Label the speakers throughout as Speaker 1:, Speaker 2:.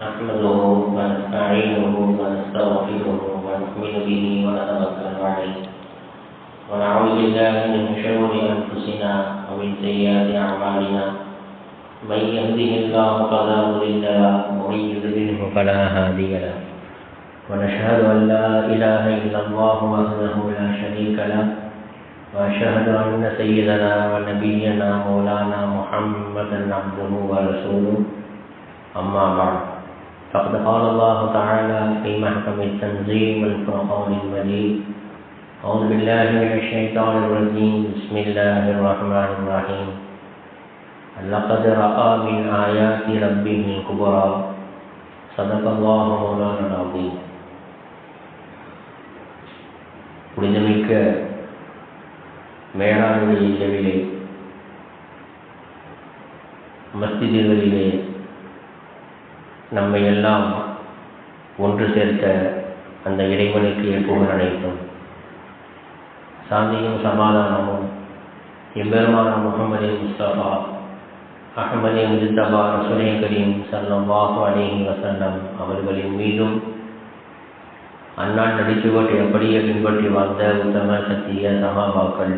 Speaker 1: نحمده ونستعينه ونستغفره ونؤمن به ونتوكل عليه ونعوذ بالله من شرور أنفسنا ومن سيئات أعمالنا من يهده الله فلا مضل له ومن يضلله فلا هادي له ونشهد أن لا إله إلا الله وحده لا شريك له وأشهد أن سيدنا ونبينا مولانا محمدا عبده ورسوله أما بعد فقد قال الله تعالى في محكم التنزيل والفرقان المجيد أعوذ بالله من الشيطان الرجيم بسم الله الرحمن الرحيم لقد رأى من آيات ربه الكبرى صدق الله مولانا العظيم. புனிதமிக்க மேலானுடைய இரவிலே மஸ்ஜிதுகளிலே நம்மை எல்லாம் ஒன்று சேர்த்த அந்த இறைவனுக்கு புகழ் அனைத்தும் சாந்தியும் சமாதானமும் எம்பெருமான முஹம்மது முஸ்தபா அஹ்மது முஜ்தபா ரசூலே கரீம் ஸல்லல்லாஹு அலைஹி வஸல்லம் அவர்களின் மீதும் அன்னான் நடிச்சுவட்டை அப்படியே பின்பற்றி வாழ்ந்த உத்தம சத்திய சஹாபாக்கள்,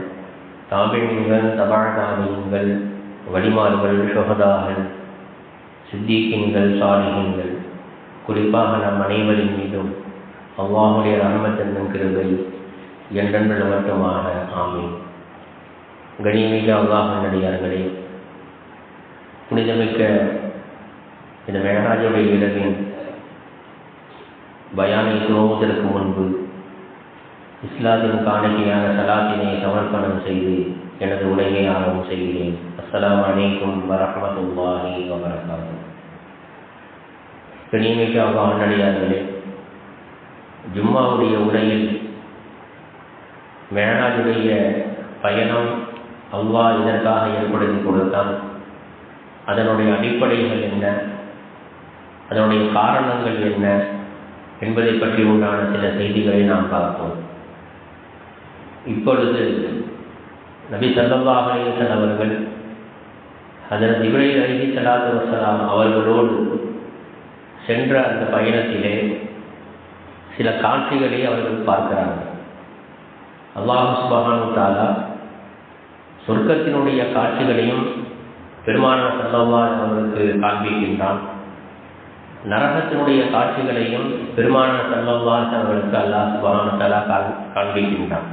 Speaker 1: தாபிஈன்கள், தபா தாபிஈன்கள், வலிமார்கள், ஷுஹதாக்கள், சித்தீக்கீன்கள், சாலிஹீன்கள், குறிப்பாக நம் அனைவரின் மீதும் அல்லாஹுடைய ரஹ்மத் என்னும் கிருபை என்றென்று நிலவட்டுமாக. ஆமீன். கனிமிக்க அல்லாஹ்வின் அடியார்களே, புனிதமிக்க இந்த மேராஜுடைய இரவின் பயானை துவங்குவதற்கு முன்பு இஸ்லாத்தின் காணிக்கையான சலாத்தினை சமர்ப்பணம் செய்து எனது உரையை ஆரம்பம் செய்கிறேன். அஸ்ஸலாமு அலைக்கும் வரஹ்மத்துல்லாஹி வபரகாத்துஹு. கனிமிக்க அல்லாஹ்வின் அடியார்களே, ஜும்மாவுடைய உரையில் மேராஜுடைய பயணம் அல்லாஹ் இதற்காக ஏற்படுத்தி கொடுத்தான், அதனுடைய அடிப்படைகள் என்ன, அதனுடைய காரணங்கள் என்ன என்பதை பற்றி உண்டான சில செய்திகளை நாம் பார்ப்போம். இப்பொழுது நபி ஸல்லல்லாஹு அலைஹி வஸல்லம் அவர்கள் ஹஜ்ரத் ஜிப்ரீல் அலைஹிஸ்ஸலாத்து வஸ்ஸலாம் அவர்களோடு சென்ற அந்த பயணத்திலே சில காட்சிகளை அவர்கள் பார்க்கிறார்கள். அல்லாஹ் சுப்ஹானஹு வ தஆலா சொர்க்கத்தினுடைய காட்சிகளையும் பெருமானார் ஸல்லல்லாஹு அலைஹி வஸல்லம் அவர்களுக்கு காண்பிக்கின்றான். நரகத்தினுடைய காட்சிகளையும் பெருமானார் ஸல்லல்லாஹு அலைஹி வஸல்லம் அவர்களுக்கு அல்லாஹ் சுப்ஹானஹு வ தஆலா காண்பிக்கின்றான்.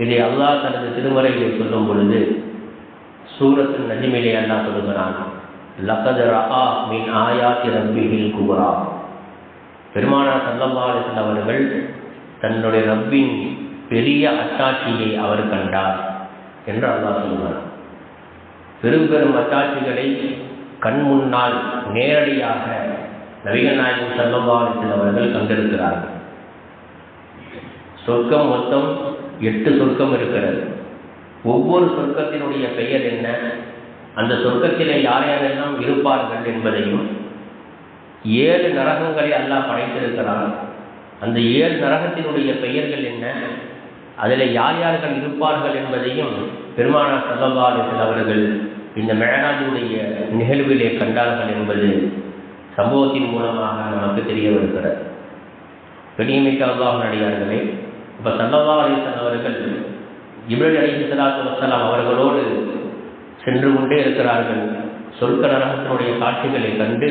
Speaker 1: இதை அல்லாஹ் தனது திருமறையை சொல்லும் பொழுது சூரத்து நஜ்மிலே அல்லாஹ் சொல்லுகிறான், லகத் ரஆ மின் ஆயாத்தி ரப்பிஹில் குப்ரா. பெருமானார் ஸல்லல்லாஹு அலைஹி வஸல்லம் அவர்கள் தன்னுடைய ரப்பின் பெரிய அத்தாட்சியை அவர் கண்டார் என்று அல்லாஹ் சொல்கிறார். பெரும் பெரும் அத்தாட்சிகளை கண் முன்னால் நேரடியாக நபிகள் நாயகம் ஸல்லல்லாஹு அலைஹி வஸல்லம் அவர்கள் கண்டிருக்கிறார்கள். சொர்க்கம் மொத்தம் 8 சொர்க்கம் இருக்கிறது. ஒவ்வொரு சொர்க்கத்தினுடைய பெயர் என்ன, அந்த சொர்க்கத்திலே யார் யாரெல்லாம் இருப்பார்கள் என்பதையும், 7 நரகங்களை அல்லாஹ் படைத்திருக்கிறான், அந்த 7 நரகத்தினுடைய பெயர்கள் என்ன, அதில் யார் யார்கள் இருப்பார்கள் என்பதையும் பெருமானார் ஸல்லல்லாஹு அலைஹி வஸல்லம் அவர்கள் இந்த மேராஜுடைய நிகழ்விலே கண்டார்கள் என்பது சம்பவத்தின் மூலமாக நமக்கு தெரிய வருகிறது. கண்ணியமிக்க அல்லாஹ்வின் அடியார்களே, இப்போ ஸல்லல்லாஹு அலைஹி வஸல்லம் அவர்கள் ஜிப்ரீல் அலைஹிஸ்ஸலாத்து வஸ்ஸலாம் அவர்களோடு சென்று கொண்டே இருக்கிறார்கள். சொர்க்க நரகத்தினுடைய காட்சிகளை கண்டு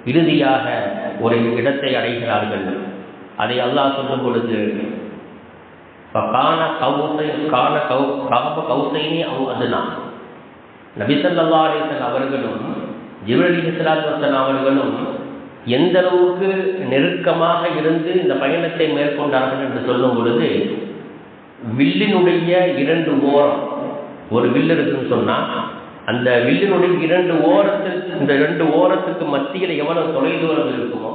Speaker 1: இறுதியாக ஒரு இடத்தை அடைகிறார்கள். அதை அல்லாஹ் சொல்லும் பொழுது நபி ஸல்லல்லாஹு அலைஹி வஸல்லம் அவர்களும் ஜிப்ரீல் அலைஹிஸ்ஸலாத்து வஸ்ஸலாம் அவர்களும் எந்த அளவுக்கு நெருக்கமாக இருந்து இந்த பயணத்தை மேற்கொண்டார்கள் என்று சொல்லும் பொழுது, வில்லினுடைய 2 ஓரம், ஒரு வில் இருக்குன்னு சொன்னால் அந்த வில்லினுடைய 2 ஓரத்துக்கு, இந்த 2 ஓரத்துக்கு மத்தியில் எவ்வளவு தொலைதூரம் இருக்குமோ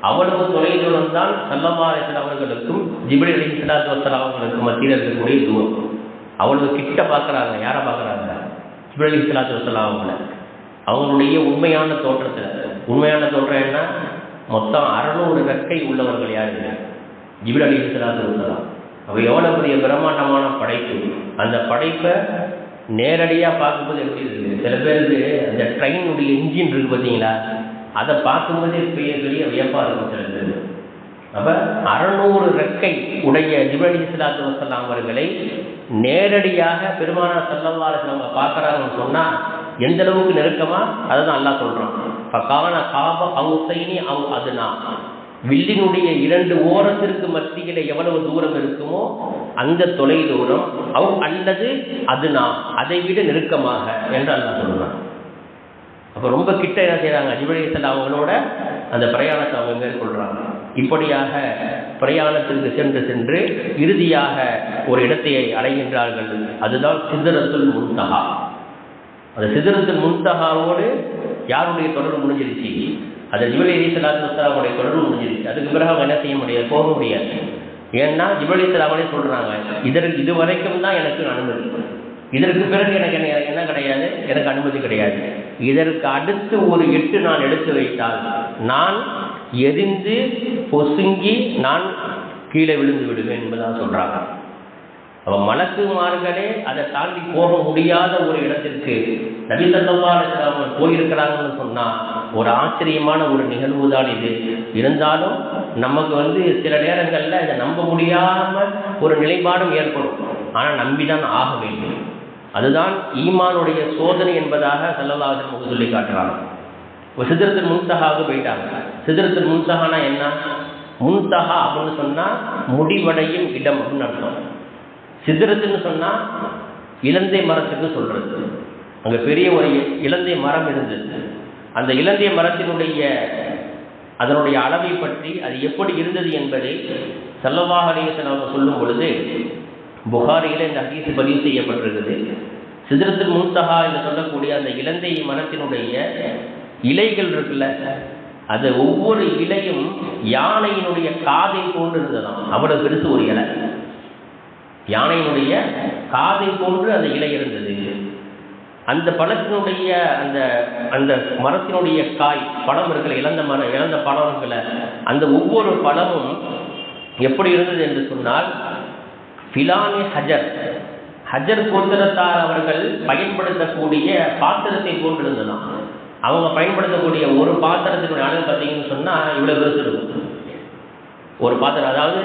Speaker 1: அவ்வளவு தொலைதூரம் தான் ஸல்லல்லாஹு அலைஹி வஸல்லம் அவர்களுக்கும் ஜிப்ரீல் அலைஹிஸ்ஸலாத்து வஸ்ஸலாம் அவர்களுக்கு மத்தியில் இருக்கக்கூடிய தூரம். அவ்வளவு கிட்ட பார்க்குறாங்க. யாரை பார்க்குறாங்க? ஜிப்ரீல் அலைஹிஸ்ஸலாத்து வஸ்ஸலாம் அவங்களுடைய உண்மையான தோற்றத்தில். உண்மையான தோற்றம் என்ன? மொத்தம் 600 ரெக்கை உள்ளவர்கள் யார்? ஜிப்ரீல் அலைஹிஸ்ஸலாத்து வஸ்ஸலாம். அவள் எவ்வளோ பெரிய பிரம்மாண்டமான படைப்பு. அந்த படைப்பை நேரடியாக பார்க்கும்போது எப்படி இருக்குது? சில பேருக்கு அந்த ட்ரெயினுடைய இன்ஜின் இருக்குது பார்த்தீங்களா, அதை பார்க்கும்போதே பெரிய பெரிய வியப்பாக இருக்கும் சிலது. அப்போ 600 ரெக்கை உடைய ஜிப்ரீல் அலைஹிஸ்ஸலாத்து வஸ்ஸலாம் அவர்களை நேரடியாக பெருமானார் ஸல்லல்லாஹு அலைஹி வஸல்லம் அவங்க பார்க்குறாங்கன்னு சொன்னால் எந்த அளவுக்கு நெருக்கமாக அதை தான் அல்லாஹ் சொல்கிறான். ஃபகான காப கௌஸைனி அவ் அத்னா, வில்லினுடைய 2 ஓரத்திற்கு மத்தியில் எவ்வளவு தூரம் இருக்குமோ அந்த தொலை தூரம், அவ் அல்லது அதுனா அதை விட நெருக்கமாக என்று அல்லாஹ் சொல்கிறான். அப்போ ரொம்ப கிட்ட என்ன செய்கிறாங்க, ஜிப்ரீல் அலைஹிஸ்ஸலாம் அவங்களோட அந்த பிரயாணத்தை அவங்க மேற்கொள்கிறாங்க. இப்படியாக பிரயாணத்திற்கு சென்று இறுதியாக ஒரு இடத்தை அடைகின்றார்கள். அதுதான் சித்ரத்துல் முன்தஹா. அந்த சித்ரத்துல் முன்தஹாவோடு யாருடைய தொடர்பு முடிஞ்சிருச்சு? அது ஜிப்ரீல் அலைஹிஸ்ஸலாத்து வஸ்ஸலாமுடைய தொடர்பு முடிஞ்சிருச்சு. அதுக்கு பிறகு அவங்க என்ன செய்ய முடியாது, போக முடியாது. ஏன்னா ஜிப்ரீல் அலைஹிஸ்ஸலாமே சொல்கிறாங்க, இது வரைக்கும் தான் எனக்கு அனுமதி, இதற்கு பிறகு எனக்கு என்ன கிடையாது, எனக்கு அனுமதி கிடையாது. இதற்கு அடுத்து ஒரு 8 நான் எடுத்து வைத்தால் நான் எரிந்து பொசுங்கி நான் கீழே விழுந்து விடுவேன் என்பதாக சொல்கிறாங்க. அவன் மலக்குமார்களே அதை தாண்டி போக முடியாத ஒரு இடத்திற்கு நபி ஸல்லல்லாஹு அலைஹி வஸல்லம் போயிருக்கிறாங்கன்னு சொன்னால் ஒரு ஆச்சரியமான ஒரு நிகழ்வு தான் இது. இருந்தாலும் நமக்கு சில நேரங்களில் இதை நம்ப முடியாமல் ஒரு நிலைப்பாடும் ஏற்படும். ஆனால் நம்பிதான் ஆக வேண்டும். அதுதான் ஈமானுடைய சோதனை என்பதாக ஸல்லல்லாஹு அலைஹி வஸல்லம் சொல்லி காட்டுறாங்க. சித்ரத்துல் முன்தஹாவுக்கு போயிட்டாங்க. சித்ரத்துல் முன்தஹானா என்ன? முன்தஹா அப்படின்னு சொன்னால் முடிவடையும் இடம் அப்படின்னு அர்த்தம். சித்ரத்துன்னு சொன்னால் இலந்தை மரத்துக்கு சொல்கிறது. அங்கே பெரிய ஒரு இலந்தை மரம் இருந்தது. அந்த இலந்தை மரத்தினுடைய அதனுடைய அளவை பற்றி அது எப்படி இருந்தது என்பதை ஸல்லல்லாஹு அலைஹி வஸல்லம் சொல்லும் பொழுது புகாரியில் இந்த ஹதீஸ் பதிவு செய்யப்பட்டிருக்குது. சித்ரத்துல் முன்தஹா என்று சொல்லக்கூடிய அந்த இலந்தை மரத்தினுடைய இலைகள் இருக்குல்ல, அது ஒவ்வொரு இலையும் யானையினுடைய காதை போன்று இருந்ததாம். அவ்வளவு பெருசு ஒரு இலை, யானையினுடைய காதை போன்று அந்த இலை இருந்தது. அந்த பழத்தினுடைய அந்த அந்த மரத்தினுடைய காய் பழம் இருக்கிற இழந்த பழம் இருக்கிற அந்த ஒவ்வொரு பழமும் எப்படி இருந்தது என்று சொன்னால், ஃபிலானி ஹஜர் கோத்திரத்தார் அவர்கள் பயன்படுத்தக்கூடிய பாத்திரத்தை போன்றிருந்ததாம். அவங்க பயன்படுத்தக்கூடிய ஒரு பாத்திரத்தினுடைய அளவு பார்த்தீங்கன்னு சொன்னால் இவ்வளோ பெருசு இருக்கும். ஒரு பாத்திரம், அதாவது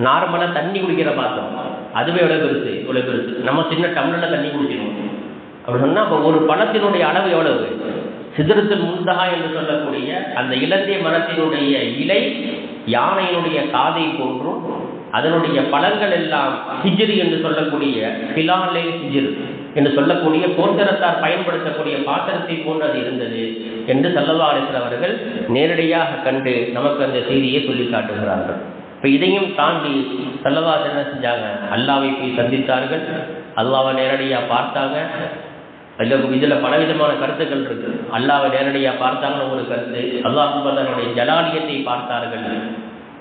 Speaker 1: நார்மலாக தண்ணி குடிக்கிற பாத்திரம், அதுவே இவ்வளோ பெருசு. நம்ம சின்ன டம்ளரில் தண்ணி குடிச்சிடுவோம். அப்படி சொன்னால் அப்போ ஒரு பழத்தினுடைய அளவு எவ்வளவு? சித்ரத்துல் முன்தஹா என்று சொல்லக்கூடிய அந்த இலந்தை மரத்தினுடைய இலை யானையினுடைய காதை போன்றும், அதனுடைய பழங்கள் எல்லாம் ஹிஜ்ரி என்று சொல்லக்கூடிய ஃபிலாலே ஹிஜ்ர் என்று சொல்லக்கூடிய கோத்திரத்தார் பயன்படுத்தக்கூடிய பாத்திரத்தை போன்று அது இருந்தது என்று ஸல்லல்லாஹு அலைஹி வஸல்லம் அவர்கள் நேரடியாக கண்டு நமக்கு அந்த செய்தியை சொல்லி காட்டுகிறார்கள். இப்போ இதையும் தாண்டி ஸல்லல்லாஹு அலைஹி வஸல்லம் செஞ்சாங்க, அல்லாஹ்வை போய் சந்தித்தார்கள், அல்லாஹ்வை நேரடியாக பார்த்தாங்க. இதில் பலவிதமான கருத்துக்கள் இருக்கு. அல்லாஹ்வை நேரடியாக பார்த்தாங்கன்னு ஒரு கருத்து, அல்லாஹ் சுப்ஹானஹு ஜலாலியத்தை பார்த்தார்கள்,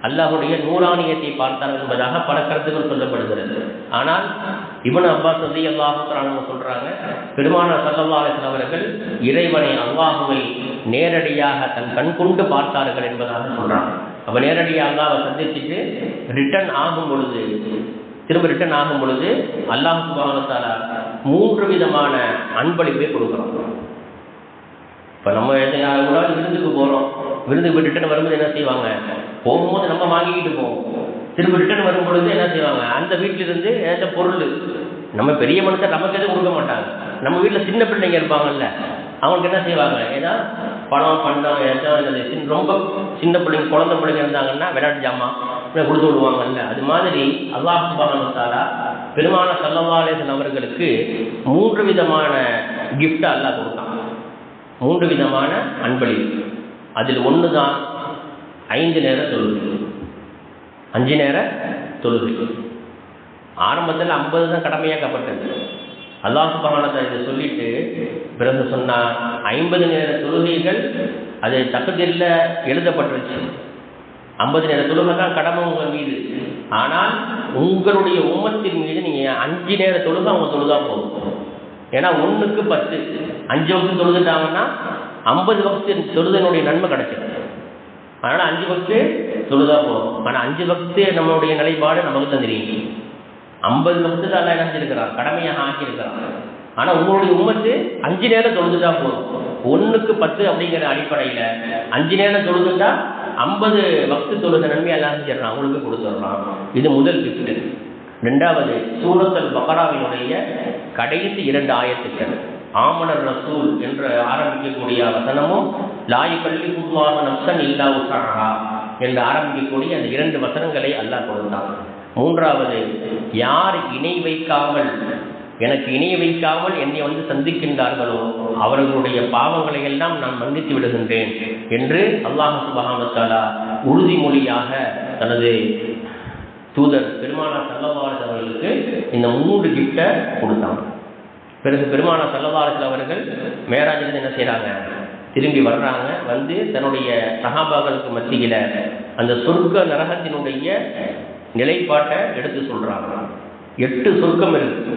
Speaker 1: அல்லாஹுடைய நூறானியத்தை பார்த்தார்கள் என்பதாக பல கருத்துக்கள் சொல்லப்படுகிறது. ஆனால் இப்னு அப்பாஸ் ரலியல்லாஹு தஆலா சொல்றாங்க, பெருமானார் ஸல்லல்லாஹு அலைஹி வஸல்லம் அவர்கள் இறைவனை அல்லாஹுவை நேரடியாக தன் கண் கொண்டு பார்த்தார்கள் என்பதாக சொல்றாங்க. அப்ப நேரடியாக அல்லாஹ்வை சந்திச்சுட்டு திரும்ப ரிட்டர்ன் ஆகும் பொழுது அல்லாஹ் சுப்ஹானஹு வ தஆலா 3 விதமான அன்பளிப்பை கொடுக்குறோம். இப்போ நம்ம எதாவது விருந்துக்கு போகிறோம், விருந்துக்கு போய் ரிட்டர்ன் வரும்போது என்ன செய்வாங்க, போகும்போது நம்ம வாங்கிக்கிட்டு போவோம், திரும்ப ரிட்டர்ன் வரும்பொழுது என்ன செய்வாங்க, அந்த வீட்டிலிருந்து ஏதாச்சும் பொருள், நம்ம பெரிய மனுஷன் நமக்கு எதுவும் கொடுக்க மாட்டாங்க, நம்ம வீட்டில் சின்ன பிள்ளைங்க இருப்பாங்கல்ல, அவங்களுக்கு என்ன செய்வாங்க, ஏன்னா பணம் பண்டம் ஏதாச்சும் ரொம்ப சின்ன பிள்ளைங்க குழந்தை பிள்ளைங்க இருந்தாங்கன்னா விளையாட்டு ஜாமான் கொடுத்து விடுவாங்கல்ல, அது மாதிரி அல்லாஹ் சுப்ஹானஹு வ தஆலா பெருமானார் ஸல்லல்லாஹு அலைஹி வஸல்லம் அவர்களுக்கு 3 விதமான கிஃப்ட் அல்லாஹ் கொடுத்தான், 3 விதமான அன்பளிப்பு. அதில் ஒன்று தான் 5 நேர தொழுகை, 5 நேர தொழுகை. ஆரம்பத்தில் 50 தான் கடமையாக்கப்பட்டது. அல்லாஹ் சுப்ஹானஹு வ தஆலா இதை சொல்லிட்டு பிறகு சொன்னால் 50 நேர தொழுகைகள் அது தக்தீரில் எழுதப்பட்டுருச்சு. 50 நேர தொழுகை தான் கடமை உங்கள் மீது. ஆனால் உங்களுடைய உம்மத்தின் மீது நீங்கள் 5 நேர தொழுகை அவங்க தொழுதா போகும். ஏன்னா 1க்கு 10, 5 வக்து தொழுதுட்டாங்கன்னா 50 வக்து தொழுதனுடைய நன்மை கிடைச்சிடும். அதனால் 5 வக்து தொழுதா போகும். ஆனால் 5 வக்து நம்மளுடைய நிலைப்பாடு நமக்கு தான் தெரியும். 50 வக்து தான் எல்லாம் செஞ்சிருக்கிறான், கடமையாக ஆக்கியிருக்கிறான். ஆனால் உங்களுடைய உம்மத்து 5 நேரம் தொழுதுட்டா போதும். 1க்கு 10 அப்படிங்கிற அடிப்படையில் 5 நேரம் தொழுதுட்டா 50 வக்து தொழுத நன்மை எல்லாம் செஞ்சிடறான், அவங்களுக்கு கொடுத்துட்றான். இது முதல் கிஃப்ட். 2வது சூரத்துல் பக்ராவினுடைய கடைசி 2 ஆயத்துக்கள் ஆமனர் ரசூல் என்று ஆரம்பிக்கக்கூடிய வசனமும் லாயு கல்வி புதுவாக நப்சன் இல்லா உசாஹா என்று ஆரம்பிக்கக்கூடிய அந்த 2 வசனங்களை அல்லாஹ் கொடுத்தான். 3வது யார் இணை வைக்காமல் எனக்கு இணைய வைக்காமல் என்னை சந்திக்கின்றார்களோ அவர்களுடைய பாவங்களை எல்லாம் நான் மன்னித்து விடுகின்றேன் என்று அல்லாஹ் சுப்ஹானஹு வ தஆலா உறுதிமொழியாக தனது தூதர் பெருமானார் ஸல்லல்லாஹு அலைஹி அவர்களுக்கு இந்த 3 கிஃப்டை கொடுத்தாங்க. பிறகு பெருமானார் ஸல்லல்லாஹு அலைஹி அவர்கள் மேராஜிலிருந்து என்ன செய்கிறாங்க, திரும்பி வர்றாங்க. தன்னுடைய சஹாபாக்களுக்கு மத்தியில் அந்த சொர்க்க நரகத்தினுடைய நிலைப்பாட்டை எடுத்து சொல்கிறாங்க. 8 சொர்க்கம் இருக்கு.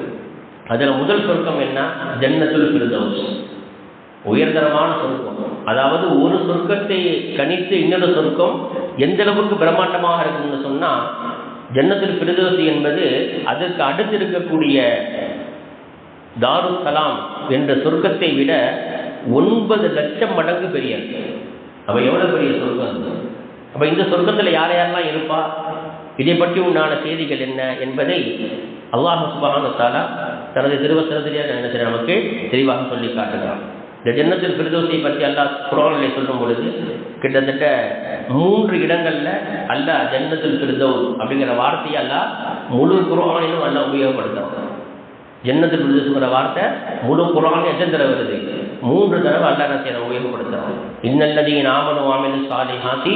Speaker 1: அதில் முதல் சொர்க்கம் என்ன? ஜன்னத்துல் ஃபிர்தௌஸ், உயர்தரமான சொர்க்கம். அதாவது ஒரு சொர்க்கத்தை கணித்து இன்னொரு சொர்க்கம் எந்த அளவுக்கு பிரம்மாண்டமாக இருக்குன்னு சொன்னால், ஜன்னத்துல் ஃபிர்தௌஸ் என்பது அதற்கு அடுத்து இருக்கக்கூடிய தாருஸ் சலாம் என்ற சொர்க்கத்தை விட 9 லட்சம் மடங்கு பெரியது. அப்போ எவ்வளோ பெரிய சொர்க்கம்! அப்போ இந்த சொர்க்கத்தில் யாரெல்லாம் இருப்பா, இதை பற்றி உண்டான செய்திகள் என்ன என்பதை அல்லாஹ் சுப்ஹானஹு வ தஆலா தனது திருவசனத்திலே நமக்கு தெளிவாக சொல்லி காட்டுகிறான். இந்த ஜன்னத்துல் ஃபிர்தௌஸை பற்றி அல்லாஹ் குர்ஆனிலே சொல்லும் பொழுது கிட்டத்தட்ட 3 இடங்களில் அல்லாஹ் ஜன்னத்துல் ஃபிர்தௌஸ் அப்படிங்கிற வார்த்தையை அல்லாஹ் முழு குர்ஆனிலும் அல்லாஹ் உபயோகப்படுத்துறான். ஜன்னத்துல் ஃபிர்தௌஸ்ங்கிற வார்த்தை முழு குர்ஆனில் எத்தனை தடவை வருது? 3 தடவை அல்லாஹ் என்ன உபயோகப்படுத்துறான். இன்னல்லதீன ஆமனு வ அமிலுஸ் ஸாலிஹாத்தி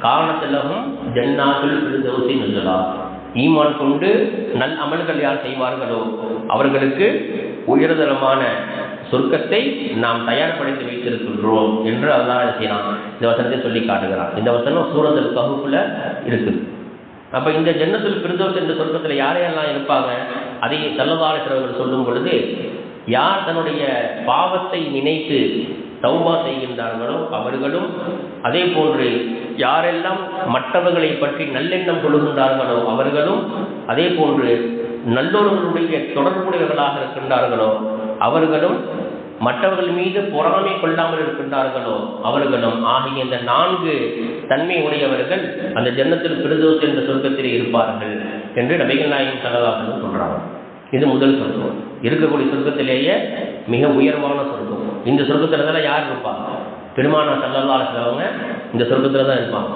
Speaker 1: கானத் லஹும் ஜன்னாத்துல் ஃபிர்தௌஸி நுஸுலா. ஈமான் கொண்டு நல் அமல்கள் யார் செய்வார்களோ அவர்களுக்கு உயர்தரமான சொர்க்கத்தை நாம் தயார்படுத்தி வைத்திருக்கின்றோம் என்று அல்லாஹ் செய்யலாம் இந்த வசனத்தை சொல்லி காட்டுகிறான். இந்த வசனம் சூரத்துல் கஹ்ஃப்ல இருக்குது. அப்போ இந்த ஜன்னத்துல் ஃபிர்தௌஸ் என்ற சொர்க்கத்தில் யாரையெல்லாம் இருப்பாங்க அதை ஸல்லல்லாஹு அலைஹி வஸல்லம் சொல்லும் பொழுது, யார் தன்னுடைய பாவத்தை நினைத்து தௌபா செய்கின்றார்களோ அவர்களும், அதே போன்று யாரெல்லாம் மற்றவர்களை பற்றி நல்லெண்ணம் கொள்கின்றார்களோ அவர்களும், அதே போன்று நல்லோர்களுடைய தொடர்புடையவர்களாக இருக்கின்றார்களோ அவர்களும், மற்றவர்கள் மீது பொறாமை கொள்ளாமல் இருக்கின்றார்களோ அவர்களும் ஆகிய இந்த 4 தன்மை உடையவர்கள் அந்த ஜன்னத்துல் ஃபிர்தௌஸ் என்ற சொர்க்கத்தில் இருப்பார்கள் என்று நபிகள் நாயகம் ஸல்லல்லாஹு அலைஹி வஸல்லம் சொல்றாங்க. இது முதல் சொர்க்கம், இருக்கக்கூடிய சொர்க்கத்திலேயே மிக உயர்வான சொர்க்கம். இந்த சொர்க்கத்தில் தான் யார் இருப்பாங்க? பெருமானார் ஸல்லல்லாஹு அலைஹி வஸல்லம் இந்த சொர்க்கத்தில் தான் இருப்பாங்க.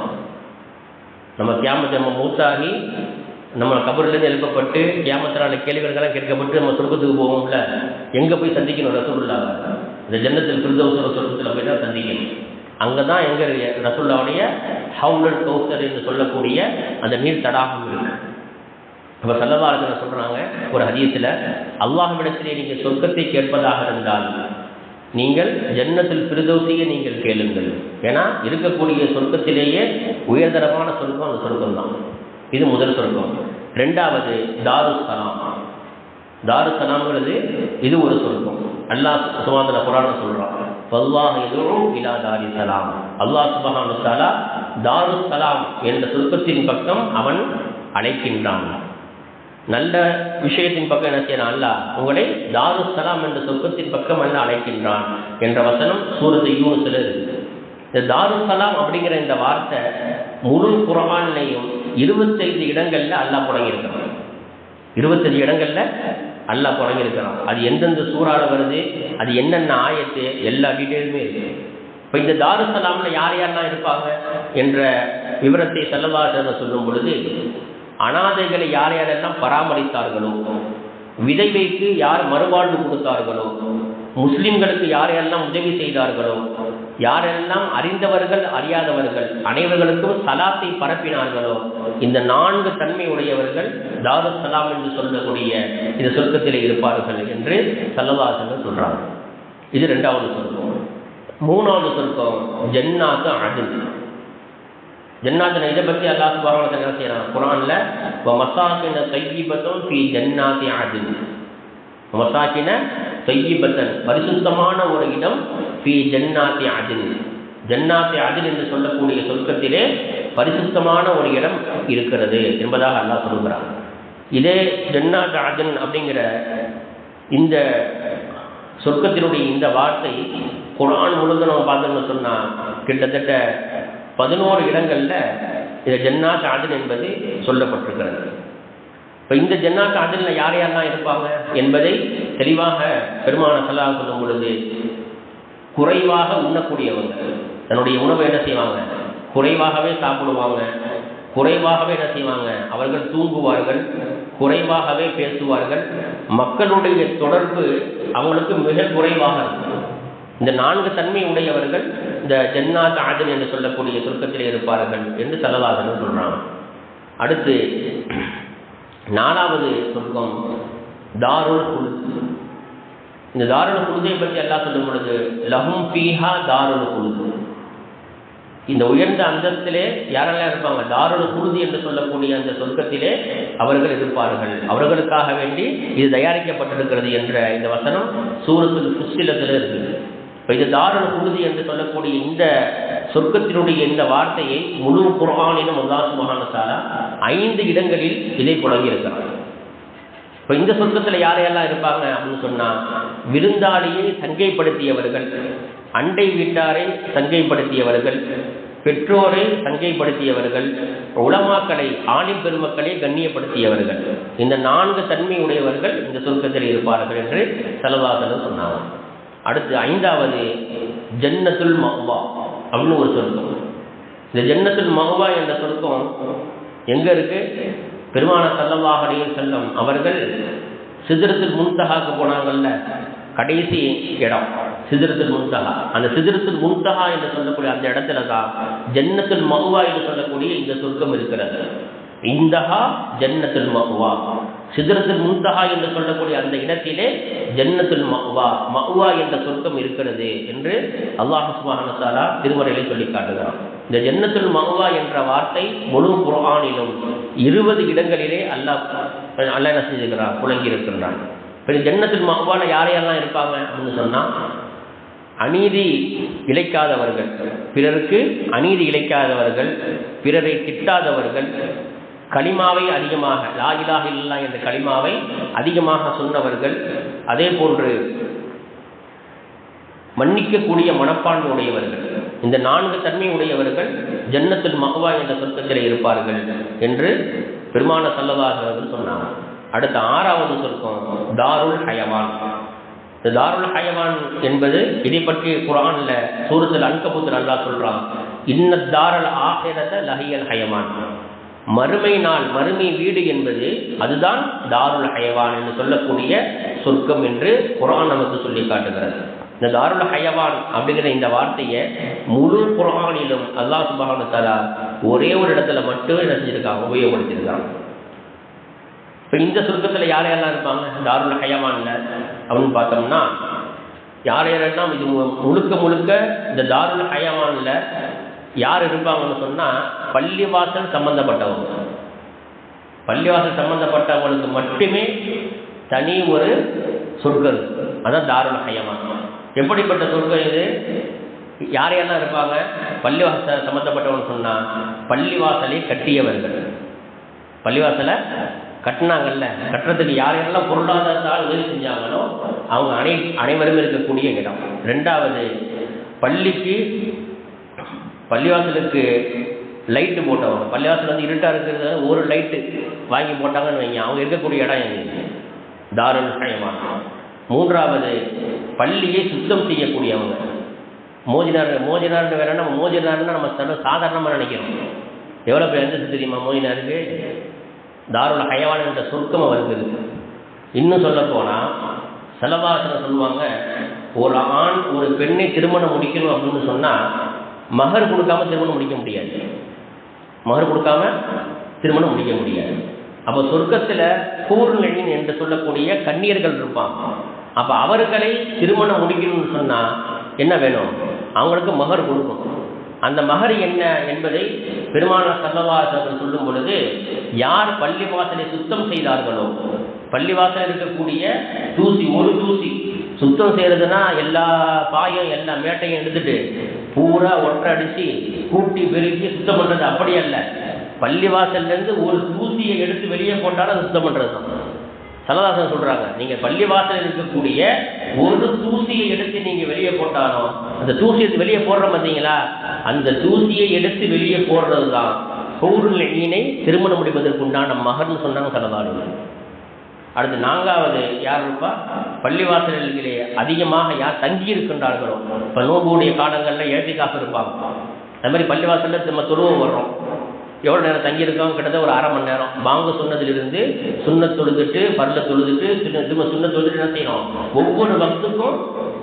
Speaker 1: நம்ம கியாமத் நம்ம மூத்தாகி நம்ம கபரிலிருந்து எழுப்பப்பட்டு கியாமத்தினால கேள்விகளெல்லாம் கேட்கப்பட்டு நம்ம சொர்க்கத்துக்கு போவோம்ல, எங்கே போய் சந்திக்கணும்? ரசூலுல்லாஹ் இந்த ஜன்னத்துல் ஃபிர்தௌஸ் சொர்க்கத்தில் போய் தான் சந்திக்கணும். அங்கே தான் எங்கள் ரசூலுல்லாஹ்வுடைய ஹவுலுல் கௌசர் என்று சொல்லக்கூடிய அந்த நீர் தடாகம் இருக்கு. அப்போ ஸல்லல்லாஹு அலைஹி வஸல்லம் சொல்கிறாங்க ஒரு ஹதீஸில், அல்லாஹ்விடத்திலே நீங்கள் சொர்க்கத்தை கேட்பதாக இருந்தால் நீங்கள் ஜன்னத்துல் ஃபிர்தௌஸையே நீங்கள் கேளுங்கள். ஏன்னா இருக்கக்கூடிய சொர்க்கத்திலேயே உயர்தரமான சொர்க்கம் அந்த சொர்க்கம் தான். இது முதல் சொர்க்கம். 2வது தாருஸ் சலாம். தாருஸ் சலாம்ங்கிறது இது ஒரு சொர்க்கம். அல்லாஹ் சுப்ஹானஹு வ தஆலா சொல்றான், வல்லாஹு யதுஉ இலா தாரிஸ் ஸலாம். அல்லாஹ் சுப்ஹானஹு வ தஆலா தாருஸ் ஸலாம் என்ற சொர்க்கத்தின் பக்கம் அவன் அழைக்கின்றான். நல்ல விஷயத்தின் பக்கம் என்ன செய்யறான்? அல்லாஹ் உங்களை தாருஸ் ஸலாம் என்ற சொர்க்கத்தின் பக்கம் அல்லாஹ் அழைக்கின்றான் என்ற வசனம் சூரத்து யூனுஸ்ல இருக்கு. இந்த தாருஸ் ஸலாம் அப்படிங்கிற இந்த வார்த்தை முழு குர்ஆன்லையும் 25 இடங்கள்ல அல்லாஹ் புழங்கியிருக்கிறான். 25 இடங்கள்ல அல்லாஹ் புழங்கியிருக்கிறான். அது எந்தெந்த சூறால வருது, அது என்னென்ன ஆயத்து, எல்லா டீட்டெயிலுமே இருக்கு. இப்போ இந்த தாருஸ் ஸலாம்ல யாரெல்லாம் இருப்பாங்க என்ற விவரத்தை ஸல்லல்லாஹு அலைஹி வஸல்லம் சொல்லும் பொழுது, அனாதைகளை யாரெல்லாம் பராமரித்தார்களோ, விதவைக்கு யார் மறுவாழ்வு கொடுத்தார்களோ, முஸ்லிம்களுக்கு யாரெல்லாம் உதவி செய்தார்களோ, யாரெல்லாம் அறிந்தவர்கள் அறியாதவர்கள் அனைவர்களுக்கும் சலாத்தை பரப்பினார்களோ, இந்த 4 தன்மை உடையவர்கள் தாருஸ் ஸலாம் என்று சொல்லக்கூடிய இந்த சொர்க்கத்திலே இருப்பார்கள் என்று ஸல்லல்லாஹு அலைஹி வஸல்லம் சொல்றாங்க. இது 2வது சொர்க்கம். 3வது சொர்க்கம் ஜன்னாத்து அத்ன். ஜன்னாத்து இதை பற்றி அல்லாஹ் சுப்ஹானஹு வ தஆலா செய்யறான் குர்ஆன்ல, வ மசாகின தய்யிபத்துன் ஃபீ ஜன்னாத்தி அத்ன். மசாகின தய்யிபத்தன் பரிசுத்தமான ஒரு இடம், ஃபீ ஜன்னாத்தி அத்ன். ஜன்னாத்தி அத்ன் என்று சொல்லக்கூடிய சொர்க்கத்திலே பரிசுத்தமான ஒரு இடம் இருக்கிறது என்பதாக அல்லாஹ் சொல்கிறான். இதே ஜன்னாத் அத்ன் அப்படிங்கிற இந்த சொர்க்கத்தினுடைய இந்த வார்த்தை குர்ஆன் முழுக்க நம்ம பார்த்தோம்னு சொன்னால் கிட்டத்தட்ட 11 இடங்களில் இந்த ஜன்னாத் ஆதின் என்பது சொல்லப்பட்டிருக்கிறது. இப்போ இந்த ஜன்னாத் ஆதினில் யார் யாரெல்லாம் இருப்பாங்க என்பதை தெளிவாக பெருமானார் ஸல்லல்லாஹு அலைஹி வஸல்லம் சொல்லும் பொழுது, குறைவாக உண்ணக்கூடியவங்க தன்னுடைய உணவை என்ன செய்வாங்க, குறைவாகவே சாப்பிடுவாங்க, குறைவாகவே என்ன செய்வாங்க, அவர்கள் தூங்குவார்கள், குறைவாகவே பேசுவார்கள், மக்களுடைய தொடர்பு அவங்களுக்கு மிக குறைவாக இருக்கும். இந்த 4 தன்மை உடையவர்கள் இந்த ஜன்னாத் ஆதின் என்று சொல்லக்கூடிய சொர்க்கத்தில் இருப்பார்கள் என்று ஸல்லல்லாஹு அலைஹி வஸல்லம் சொல்றாங்க. அடுத்து 4வது சொர்க்கம் தாருல் குல்த். இந்த தாருல் குல்தை பற்றி அல்லாஹ் சொல்லும் பொழுது, லஹும் ஃபீஹா தாருல் குல்த். இந்த உயர்ந்த அந்தஸ்திலே யாரெல்லாம் இருப்பாங்க, தாருல் குல்த் என்று சொல்லக்கூடிய அந்த சொர்க்கத்திலே அவர்கள் இருப்பார்கள், அவர்களுக்காக வேண்டி இது தயாரிக்கப்பட்டிருக்கிறது என்ற இந்த வசனம் சூரத்துல் ஃபுஸ்ஸிலத்தில் இருக்குது. இப்போ இது தாருல் குல்த் என்று சொல்லக்கூடிய இந்த சொர்க்கத்தினுடைய இந்த வார்த்தையை முழு குர்ஆனிலும் அல்லாஹ் சுப்ஹானஹு வ தஆலா 5 இடங்களில் இதை புழங்கி இருக்கிறார். இப்போ இந்த சொர்க்கத்தில் யாரையெல்லாம் இருப்பாங்க அப்படின்னு சொன்னால், விருந்தாளியை சங்கைப்படுத்தியவர்கள், அண்டை வீட்டாரை சங்கைப்படுத்தியவர்கள், பெற்றோரை சங்கைப்படுத்தியவர்கள், உலமாக்களை ஆலிம் பெருமக்களை கண்ணியப்படுத்தியவர்கள், இந்த 4 தன்மை உடையவர்கள் இந்த சொர்க்கத்தில் இருப்பார்கள் என்று ஸல்லல்லாஹு அலைஹி வஸல்லம் சொன்னாங்க. அடுத்து 5வது ஜன்னத்துல் மஅவா அப்படின்னு ஒரு சொர்க்கம். இந்த ஜன்னத்துல் மஅவா என்ற சொர்க்கம் எங்கே இருக்கு? பெருமானார் ஸல்லல்லாஹு அலைஹி வஸல்லம் அவர்கள் சித்ரத்துல் முன்தஹாக்கு போனாங்கல்ல, கடைசி இடம் சித்ரத்துல் முன்தஹா. அந்த சித்ரத்துல் முன்தஹா என்று சொல்லக்கூடிய அந்த இடத்துல தான் ஜன்னத்துல் மஅவா என்று சொல்லக்கூடிய இந்த சொர்க்கம் இருக்கிறது. இந்தஹா ஜன்னத்துல் மஅவா, சித்ரத்துல் முன்தஹா என்று சொல்லக்கூடிய அந்த இடத்திலே ஜன்னத்துல் மஅவா, மஅவா என்ற சொர்க்கம் இருக்கிறது என்று அல்லாஹ் சுப்ஹானஹு வ தஆலா திருமறையிலே சொல்லி காட்டுகிறார். இந்த ஜன்னத்துல் மஅவா என்ற வார்த்தை முழு குர்ஆனிலும் 20 இடங்களிலே அல்லாஹ் என்ன செஞ்சிருக்கிறார், புழங்கி இருக்கிறார். இப்போ ஜன்னத்துல் மஅவால யாரையெல்லாம் இருப்பாங்க அப்படின்னு சொன்னால், அநீதி இழைக்காதவர்கள், பிறருக்கு அநீதி இழைக்காதவர்கள், பிறரை திட்டாதவர்கள், கலிமாவை அதிகமாக லா இலாஹ இல்லல்லாஹ் என்ற கலிமாவை அதிகமாக சொன்னவர்கள், அதே போன்று மன்னிக்கக்கூடிய மனப்பான்மை உடையவர்கள், இந்த 4 தன்மை உடையவர்கள் ஜன்னத்துல் மஅவா என்ற சொர்க்கத்தில் இருப்பார்கள் என்று பெருமானார் ஸல்லல்லாஹு அலைஹி வஸல்லம் சொன்னாங்க. அடுத்த 6வது சொர்க்கம் தாருல் ஹயவான். இந்த தாருல் ஹயவான் என்பது இதை பற்றி குர்ஆன்ல சூரத்துல் அன்கபூத்ல அல்லாஹ் சொல்றான், இன்னத் தாரல் ஆகிரத லஹியல் ஹயவான். மறுமை நாள், மறுமை வீடு என்பது அதுதான் தாருல் ஹயவான் என்று சொல்லக்கூடிய சொர்க்கம் என்று குர்ஆன் நமக்கு சொல்லி காட்டுகிறது. இந்த தாருல் ஹயவான் அப்படிங்கிற இந்த வார்த்தையை முழு குர்ஆனிலும் அல்லாஹ் சுப்ஹானஹு வ தஆலா ஒரே ஒரு இடத்துல மட்டும் என்ன செஞ்சிருக்காங்க, உபயோகப்படுத்தியிருக்காங்க. இப்போ இந்த சொர்க்கத்தில் யாரையெல்லாம் இருப்பாங்க தாருல் ஹயவான்ல அப்படின்னு பார்த்தோம்னா, யாரையெல்லாம் இது முழுக்க இந்த தாருல் ஹயவான்ல யார் இருப்பாங்கன்னு சொன்னால், பள்ளிவாசல் சம்பந்தப்பட்டவங்க. பள்ளிவாசல் சம்பந்தப்பட்டவங்களுக்கு மட்டுமே தனி ஒரு சொர்க்கம், அதான் தாருல் ஹயவான். எப்படிப்பட்ட சொர்க்கம் இது? யாரையெல்லாம் இருப்பாங்க? பள்ளிவாசல் சம்பந்தப்பட்டவங்க சொன்னால், பள்ளிவாசலை கட்டியவர்கள், பள்ளிவாசலை கட்டினாங்கல்ல, கட்டுறதுக்கு யாரெல்லாம் பொருளாதாரத்தால் உதவி செஞ்சாங்களோ அவங்க அனைவரும் இருக்கக்கூடிய இடம். 2வது, பள்ளிவாசலுக்கு லைட்டு போட்டவங்க, பள்ளிவாசல் வந்து இருட்டாக இருக்கிறது ஒரு லைட்டு வாங்கி போட்டாங்கன்னு வைங்க, அவங்க இருக்கக்கூடிய இடம் எது? தாருல் ஹயவான். 3வது, பள்ளியை சுத்தம் செய்யக்கூடியவங்க. மோஜினார்னு வேணா, நம்ம மோஜினார்னா நம்ம சாதாரணமாக நினைக்கிறோம். எவ்வளோ பேர் எந்த தெரியுமா மோஜினாருக்கு? தாருல் ஹயவான் என்ற சொர்க்கம் அவருக்கு இருக்கு. இன்னும் சொல்ல போனால் செலவாசனை சொல்லுவாங்க, ஒரு ஆண் ஒரு பெண்ணை திருமணம் முடிக்கணும் அப்படின்னு சொன்னால் மகர் கொடுக்காம திருமணம் முடிக்க முடியாது, மகர் கொடுக்காம திருமணம் முடிக்க முடியாது. அப்போ சொர்க்கத்தில் ஹூர்ன் என்று சொல்லக்கூடிய கன்னியர்கள் இருப்பாங்க. அப்போ அவர்களை திருமணம் முடிக்கணும்னு சொன்னால் என்ன வேணும்? அவங்களுக்கு மகர் கொடுக்கணும். அந்த மகர் என்ன என்பதை பெருமானார் ஸல்லல்லாஹு அலைஹி வஸல்லம் சொல்லும் பொழுது, யார் பள்ளிவாசலை சுத்தம் செய்தார்களோ, பள்ளிவாசல் இருக்கக்கூடிய தூசி, ஒரு தூசி சுத்தம் செய்யறதுன்னா எல்லா பாயும் எல்லா மேட்டையும் எடுத்துட்டு பூரா ஒற்றை அடிச்சு கூட்டி பெருக்கி சுத்தம் பண்றது அப்படி அல்ல. பள்ளிவாசல்ல இருந்து ஒரு தூசியை எடுத்து வெளியே போட்டாலும் அது சுத்தம் பண்றது தான். சல்லல்லாஹு சொல்றாங்க, நீங்க பள்ளிவாசல் இருக்கக்கூடிய ஒரு தூசியை எடுத்து நீங்க வெளியே போட்டாலும், அந்த தூசியை வெளியே போடுற பார்த்தீங்களா, அந்த தூசியை எடுத்து வெளியே போடுறது தான் ஹூருல் ஈனை திருமணம் முடிப்பதற்கு உண்டான மகர்னு சொன்னாங்க சல்லல்லாஹு. அடுத்து 4வது யார் இருப்பா, பள்ளிவாசல்களிலே அதிகமாக யார் தங்கி இருக்கின்றார்களோ, இப்போ நோம்புடைய காலங்களில் ஏத்திகாஃப் இருப்பாங்க, அது மாதிரி பள்ளிவாசலில் நம்ம தொழுவம் வர்றோம், எவ்வளோ நேரம் தங்கியிருக்கோம், கிட்டத்தட்ட ஒரு அரை மணி நேரம். பாங்கு சொன்னதிலிருந்து சுண்ண தொழுதுட்டு பல்ல தொழுதுட்டு திரும்ப சுண்ண தொழுதுட்டு என்ன செய்யணும், ஒவ்வொரு வக்துக்கும்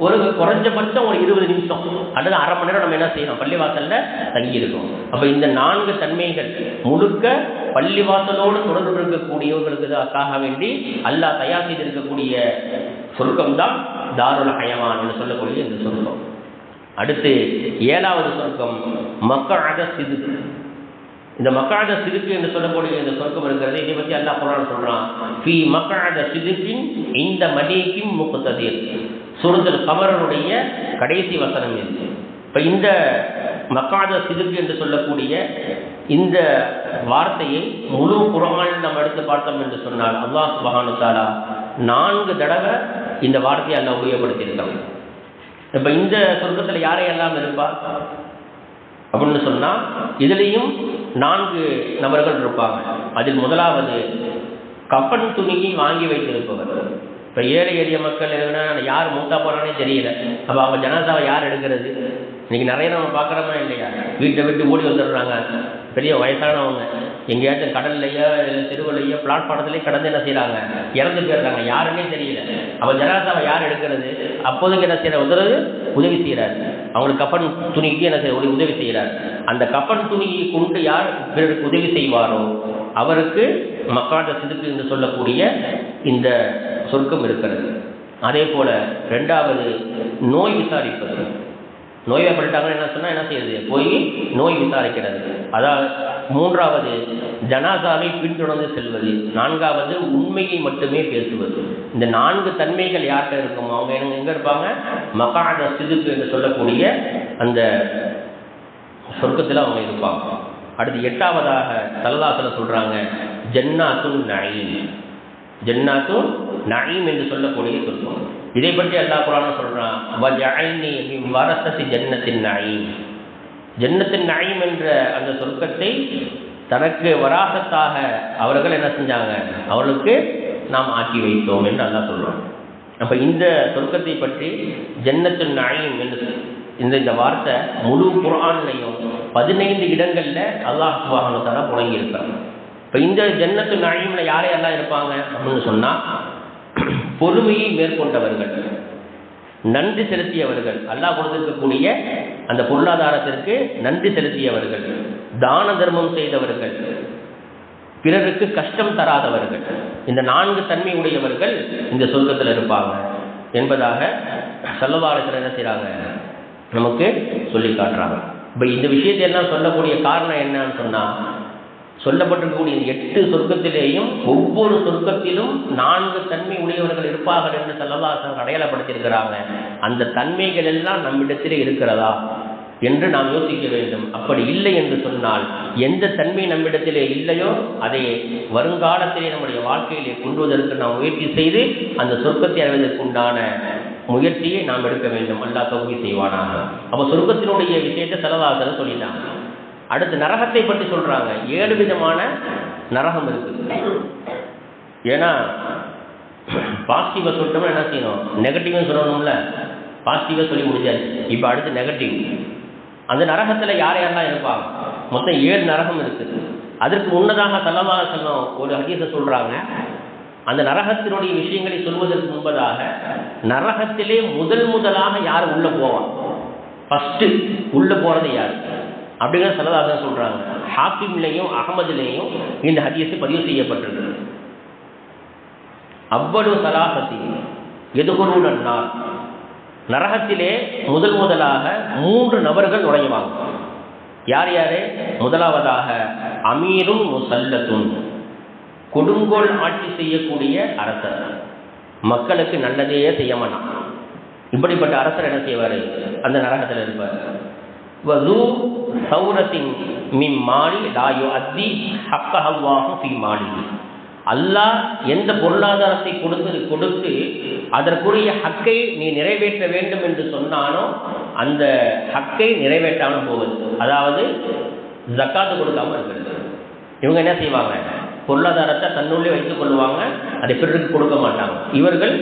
Speaker 1: ஒரு குறைஞ்சபட்சம் ஒரு 20 நிமிஷம் அல்லது அரை மணி நேரம் நம்ம என்ன செய்யணும், பள்ளிவாசலில் தங்கியிருக்கோம். அப்போ இந்த 4 தன்மைகள் முழுக்க பள்ளிவாசலோடு தொடர்பு இருக்கக்கூடியவர்களுக்காக வேண்டி அல்லாஹ் தயார் செய்திருக்கக்கூடிய சொர்க்கம் தான் தாருல் ஹயவான் என்று சொல்லக்கூடிய இந்த சொர்க்கம். அடுத்து 7வது சொர்க்கம் மக்அத சித்க். இந்த மக்அத சித்க் என்று சொல்லக்கூடிய இந்த சொர்க்கம் இருக்கிறது. இதை பற்றி அல்லாஹ் குர்ஆன்ல சொல்றான், ஃபீ மக்அத சித்கின் இந்த மலீகின் முக்ததிர். சூரத்துல் கமருடைய கடைசி வசனம் இது. இப்போ இந்த மக்அத சித்க் என்று சொல்லக்கூடிய இந்த வார்த்தையை முழு குர்ஆனில் நம்ம எடுத்து பார்த்தோம் என்று சொன்னால் அல்லாஹ் சுப்ஹானஹு வ தஆலா 4 தடவை இந்த வார்த்தையை அல்லாஹ் உபயோகப்படுத்தியிருக்காங்க. இப்போ இந்த சொர்க்கத்தில் யாரையெல்லாம் இருப்பா அப்படின்னு சொன்னால் இதுலேயும் 4 நபர்கள் இருப்பாங்க. அதில் முதலாவது கஃபன் துணியை வாங்கி வைத்திருப்பவர். இப்போ ஏழை எளிய மக்கள் யார் மூத்தா போனானே தெரியல, அப்போ அவங்க ஜனாதாவை யார் எடுக்கிறது? இன்னைக்கு நிறைய நம்ம பார்க்குறோமா இல்லையா, வீட்டை விட்டு ஓடி வந்துடுறாங்க பெரிய வயசானவங்க, எங்கேயாச்சும் கடல்லையோ இல்லை தெருவிலையோ பிளாட்ஃபாரத்துலேயே கடந்து என்ன செய்கிறாங்க, இறந்து போயிடுறாங்க, யாருன்னே தெரியல. அப்போ ஜனாதாவை யார் எடுக்கிறது? அப்போதுக்கு என்ன செய்கிற உதவி செய்கிறார், அவங்களுக்கு கஃபன் துணிக்கு என்ன செய்ய உதவி செய்கிறார். அந்த கஃபன் துணியை கொண்டு யார் பிறருக்கு உதவி செய்வாரோ அவருக்கு மக்அத சித்க் என்று சொல்லக்கூடிய இந்த சொர்க்கம் இருக்கிறது. அதே போல 2வது நோய் விசாரிப்பது. நோய்வாய்ப்பட்டாங்கன்னு என்ன சொன்னால் என்ன செய்யுது, போய் நோய் விசாரிக்கிறது. அதாவது 3வது ஜனாசாவை பின்தொடர்ந்து செல்வது. 4வது உண்மையை மட்டுமே பேசுவது. இந்த 4 தன்மைகள் யார்கிட்ட இருக்குமோ அவங்க எங்கே இருப்பாங்க, மக்அத சித்க் என்று சொல்லக்கூடிய அந்த சொர்க்கத்தில் அவங்க இருப்பாங்க. அடுத்து 8வதாக ஸல்லல்லாஹு சொல்கிறாங்க, ஜன்னாத்துன் நஈம். ஜன்னாத்துன் நஈம் என்று சொல்லக்கூடிய சொர்க்கம். இதை பற்றி அல்லாஹ் குர்ஆனில் சொல்றான், வஜஅல்னி மின் வரஸதி ஜன்னத்தின் நஈம். ஜன்னத்தின் நஈம் என்ற அந்த சொர்க்கத்தை தனக்கு வராசத்தாக அவர்கள் என்ன செஞ்சாங்க, அவர்களுக்கு நாம் ஆக்கி வைத்தோம் என்று அல்லாஹ் சொல்றான். அப்போ இந்த சொர்க்கத்தை பற்றி ஜன்னத்துன் நஈம் என்று இந்த வார்த்தை முழு குர்ஆன்லையும் 15 இடங்களில் அல்லாஹ் சுப்ஹானஹு வ தஆலா புழங்கியிருக்காங்க. இப்போ இந்த ஜன்னத்து நஈம்ல யாரையெல்லாம் இருப்பாங்க அப்படின்னு சொன்னால், பொறுமையை மேற்கொண்டவர்கள், நன்றி செலுத்தியவர்கள், அல்லாஹ் கொடுத்திருக்கக்கூடிய அந்த பொருளாதாரத்திற்கு நன்றி செலுத்தியவர்கள், தான தர்மம் செய்தவர்கள், பிறருக்கு கஷ்டம் தராதவர்கள், இந்த 4 தன்மை உடையவர்கள் இந்த சொர்க்கத்தில் இருப்பாங்க என்பதாக ஸல்லல்லாஹு அலைஹி வஸல்லம் என்ன செய்கிறாங்க, நமக்கு சொல்லி காட்டுறாங்க. இப்போ இந்த விஷயத்தை எல்லாம் சொல்லக்கூடிய காரணம் என்னன்னு சொன்னால், சொல்லப்பட்டிருக்கக்கூடிய 8 சொர்க்கத்திலேயும் ஒவ்வொரு சொர்க்கத்திலும் 4 தன்மை உடையவர்கள் இருப்பார்கள் என்று ஸல்லல்லாஹு அலைஹி வஸல்லம் அடையாளப்படுத்தியிருக்கிறாங்க. அந்த தன்மைகள் எல்லாம் நம்மிடத்திலே இருக்கிறதா என்று நாம் யோசிக்க வேண்டும். அப்படி இல்லை என்று சொன்னால், எந்த தன்மை நம்மிடத்திலே இல்லையோ அதை வருங்காலத்திலே நம்முடைய வாழ்க்கையிலே கொண்டுவதற்கு நாம் முயற்சி செய்து அந்த சொர்க்கத்தை அடைவதற்கு உண்டான முயற்சியை நாம் எடுக்க வேண்டும். அல்லாஹ் தௌஃபீக் செய்வானாக. அப்போ சொர்க்கத்தினுடைய விஷயத்தை ஸல்லல்லாஹு அலைஹி வஸல்லம் சொல்லிட்டாங்க. அடுத்து நரகத்தை பற்றி சொல்றாங்க. 7 விதமான நரகம் இருக்குது. ஏன்னா பாசிட்டிவா சொல்லிட்டோம்னா என்ன செய்யணும், நெகட்டிவ்னு சொல்லணும்ல. பாசிட்டிவா சொல்லி முடிஞ்சாச்சு, இப்போ அடுத்து நெகட்டிவ். அந்த நரகத்தில் யாரையெல்லாம் இருப்பாங்க, மொத்தம் 7 நரகம் இருக்குது. அதற்கு முன்னதாக ஸல்லல்லாஹு அலைஹி வஸல்லம் ஒரு ஹதீஸை சொல்றாங்க. அந்த நரகத்தினுடைய விஷயங்களை சொல்வதற்கு முன்பதாக நரகத்திலே முதலாக யார் உள்ள போவான், ஃபர்ஸ்ட் உள்ள போறது யார் அப்படிங்கிற ஸல்லல்லாஹு அலைஹி வஸல்லம் சொல்றாங்க. ஹாக்கிம்லையும் அஹ்மதுலையும் இந்த ஹதீஸ் பதிவு செய்யப்பட்டிருக்கு. அவ்வளவு சலாஹத்தி எதுகுருன் அன்னார், நரகத்திலே முதலாக 3 நபர்கள் நுழைவாங்க. யார் யாரு? முதலாவதாக அமீரும் முசல்லத்துன், கொடுங்கோல் ஆட்சி செய்யக்கூடிய அரசர், மக்களுக்கு நல்லதே செய்ய மாட்டான். இப்படிப்பட்ட அரசர் என்ன செய்வார், அந்த நரகத்தில் இருப்பார். வது சௌரத்தின் மின் மாலி லாயு அத்தி ஹக்கஹல்லாஹு ஃபி மாலி, அல்லாஹ் எந்த பொருளாதாரத்தை கொடுத்து அதற்குரிய ஹக்கை நீ நிறைவேற்ற வேண்டும் என்று சொன்னானோ அந்த ஹக்கை நிறைவேற்றாமல் போவது, அதாவது ஜக்காத்து கொடுக்காமல் இருக்கிறது. இவங்க என்ன செய்வாங்க, பொருளாதாரத்தை தன்னுள்ளே வைத்துக் கொள்வாங்க, அதை பிறருக்கு கொடுக்க மாட்டாங்க. இவர்கள்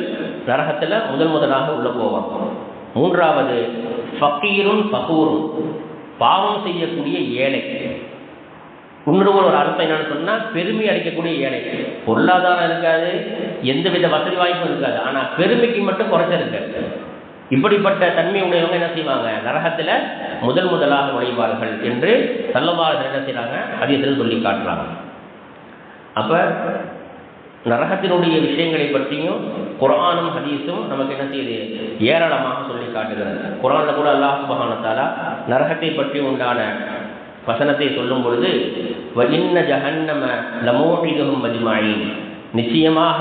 Speaker 1: நரகத்தில் முதலாக உள்ள போவாங்க. மூன்றாவது ஃபக்கீருன் ஃபகூரும், பாவம் செய்யக்கூடிய ஏழை. இன்னொரு ஒரு அர்த்தம் என்னன்னு சொன்னால் பெருமை அடிக்கக்கூடிய ஏழை. பொருளாதாரம் இருக்காது, எந்தவித வசதி வாய்ப்பும் இருக்காது, ஆனால் பெருமைக்கு மட்டும் குறைச்ச இருக்காது. இப்படிப்பட்ட தன்மை உடையவங்க என்ன செய்வாங்க, நரகத்தில் முதலாக நுழைவார்கள் என்று ஸல்லல்லாஹு என்ன செய்கிறாங்க, ஹதீஸில் சொல்லி காட்டுறாங்க. அப்போ நரகத்தினுடைய விஷயங்களை பற்றியும் குர்ஆனும் ஹதீஸும் நமக்கு என்ன செய்யுது, ஏராளமாக சொல்லி காட்டுகிறது. குர்ஆனில் கூட அல்லாஹ் சுப்ஹானஹு வ தஆலா நரகத்தை பற்றி உண்டான வசனத்தை சொல்லும் பொழுது வஇன்ன ஜஹன்னம லமௌஇதுஹும் அஜ்மஈன், நிச்சயமாக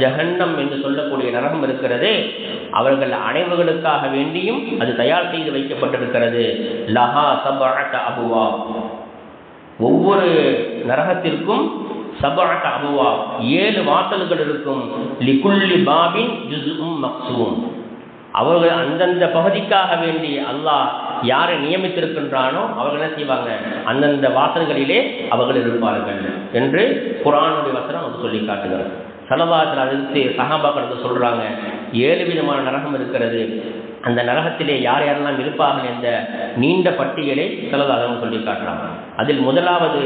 Speaker 1: ஜஹன்னம் என்று சொல்லக்கூடிய நரகம் இருக்கிறதே அவர்கள் அனைவர்களுக்காக வேண்டியும் அது தயார் செய்து வைக்கப்பட்டிருக்கிறது. லஹா சபஅத அபுவாப், ஒவ்வொரு நரகத்திற்கும் சபஅத அபுவாப் 7 வாசல்கள் இருக்கும். லிகுல்லி பாபின் ஜுஸ்உம் மக்சூம், அவர்கள் அந்தந்த பகுதிக்காக வேண்டி அல்லாஹ் யாரை நியமித்திருக்கின்றானோ அவர்கள் என்ன செய்வாங்க, அந்தந்த வாசல்களிலே அவர்கள் இருப்பார்கள் என்று குர்ஆனுடைய வசனம் நமக்கு சொல்லி காட்டுகிறது. ஸல்லல்லாஹு அலைஹி சஹாபாக்களுக்கு சொல்றாங்க, 7 விதமான நரகம் இருக்கிறது, அந்த நரகத்திலே யார் யாரெல்லாம் இருப்பார்கள் என்ற நீண்ட பட்டியலை ஸல்லல்லாஹு சொல்லி காட்டுறாங்க. அதில் முதலாவது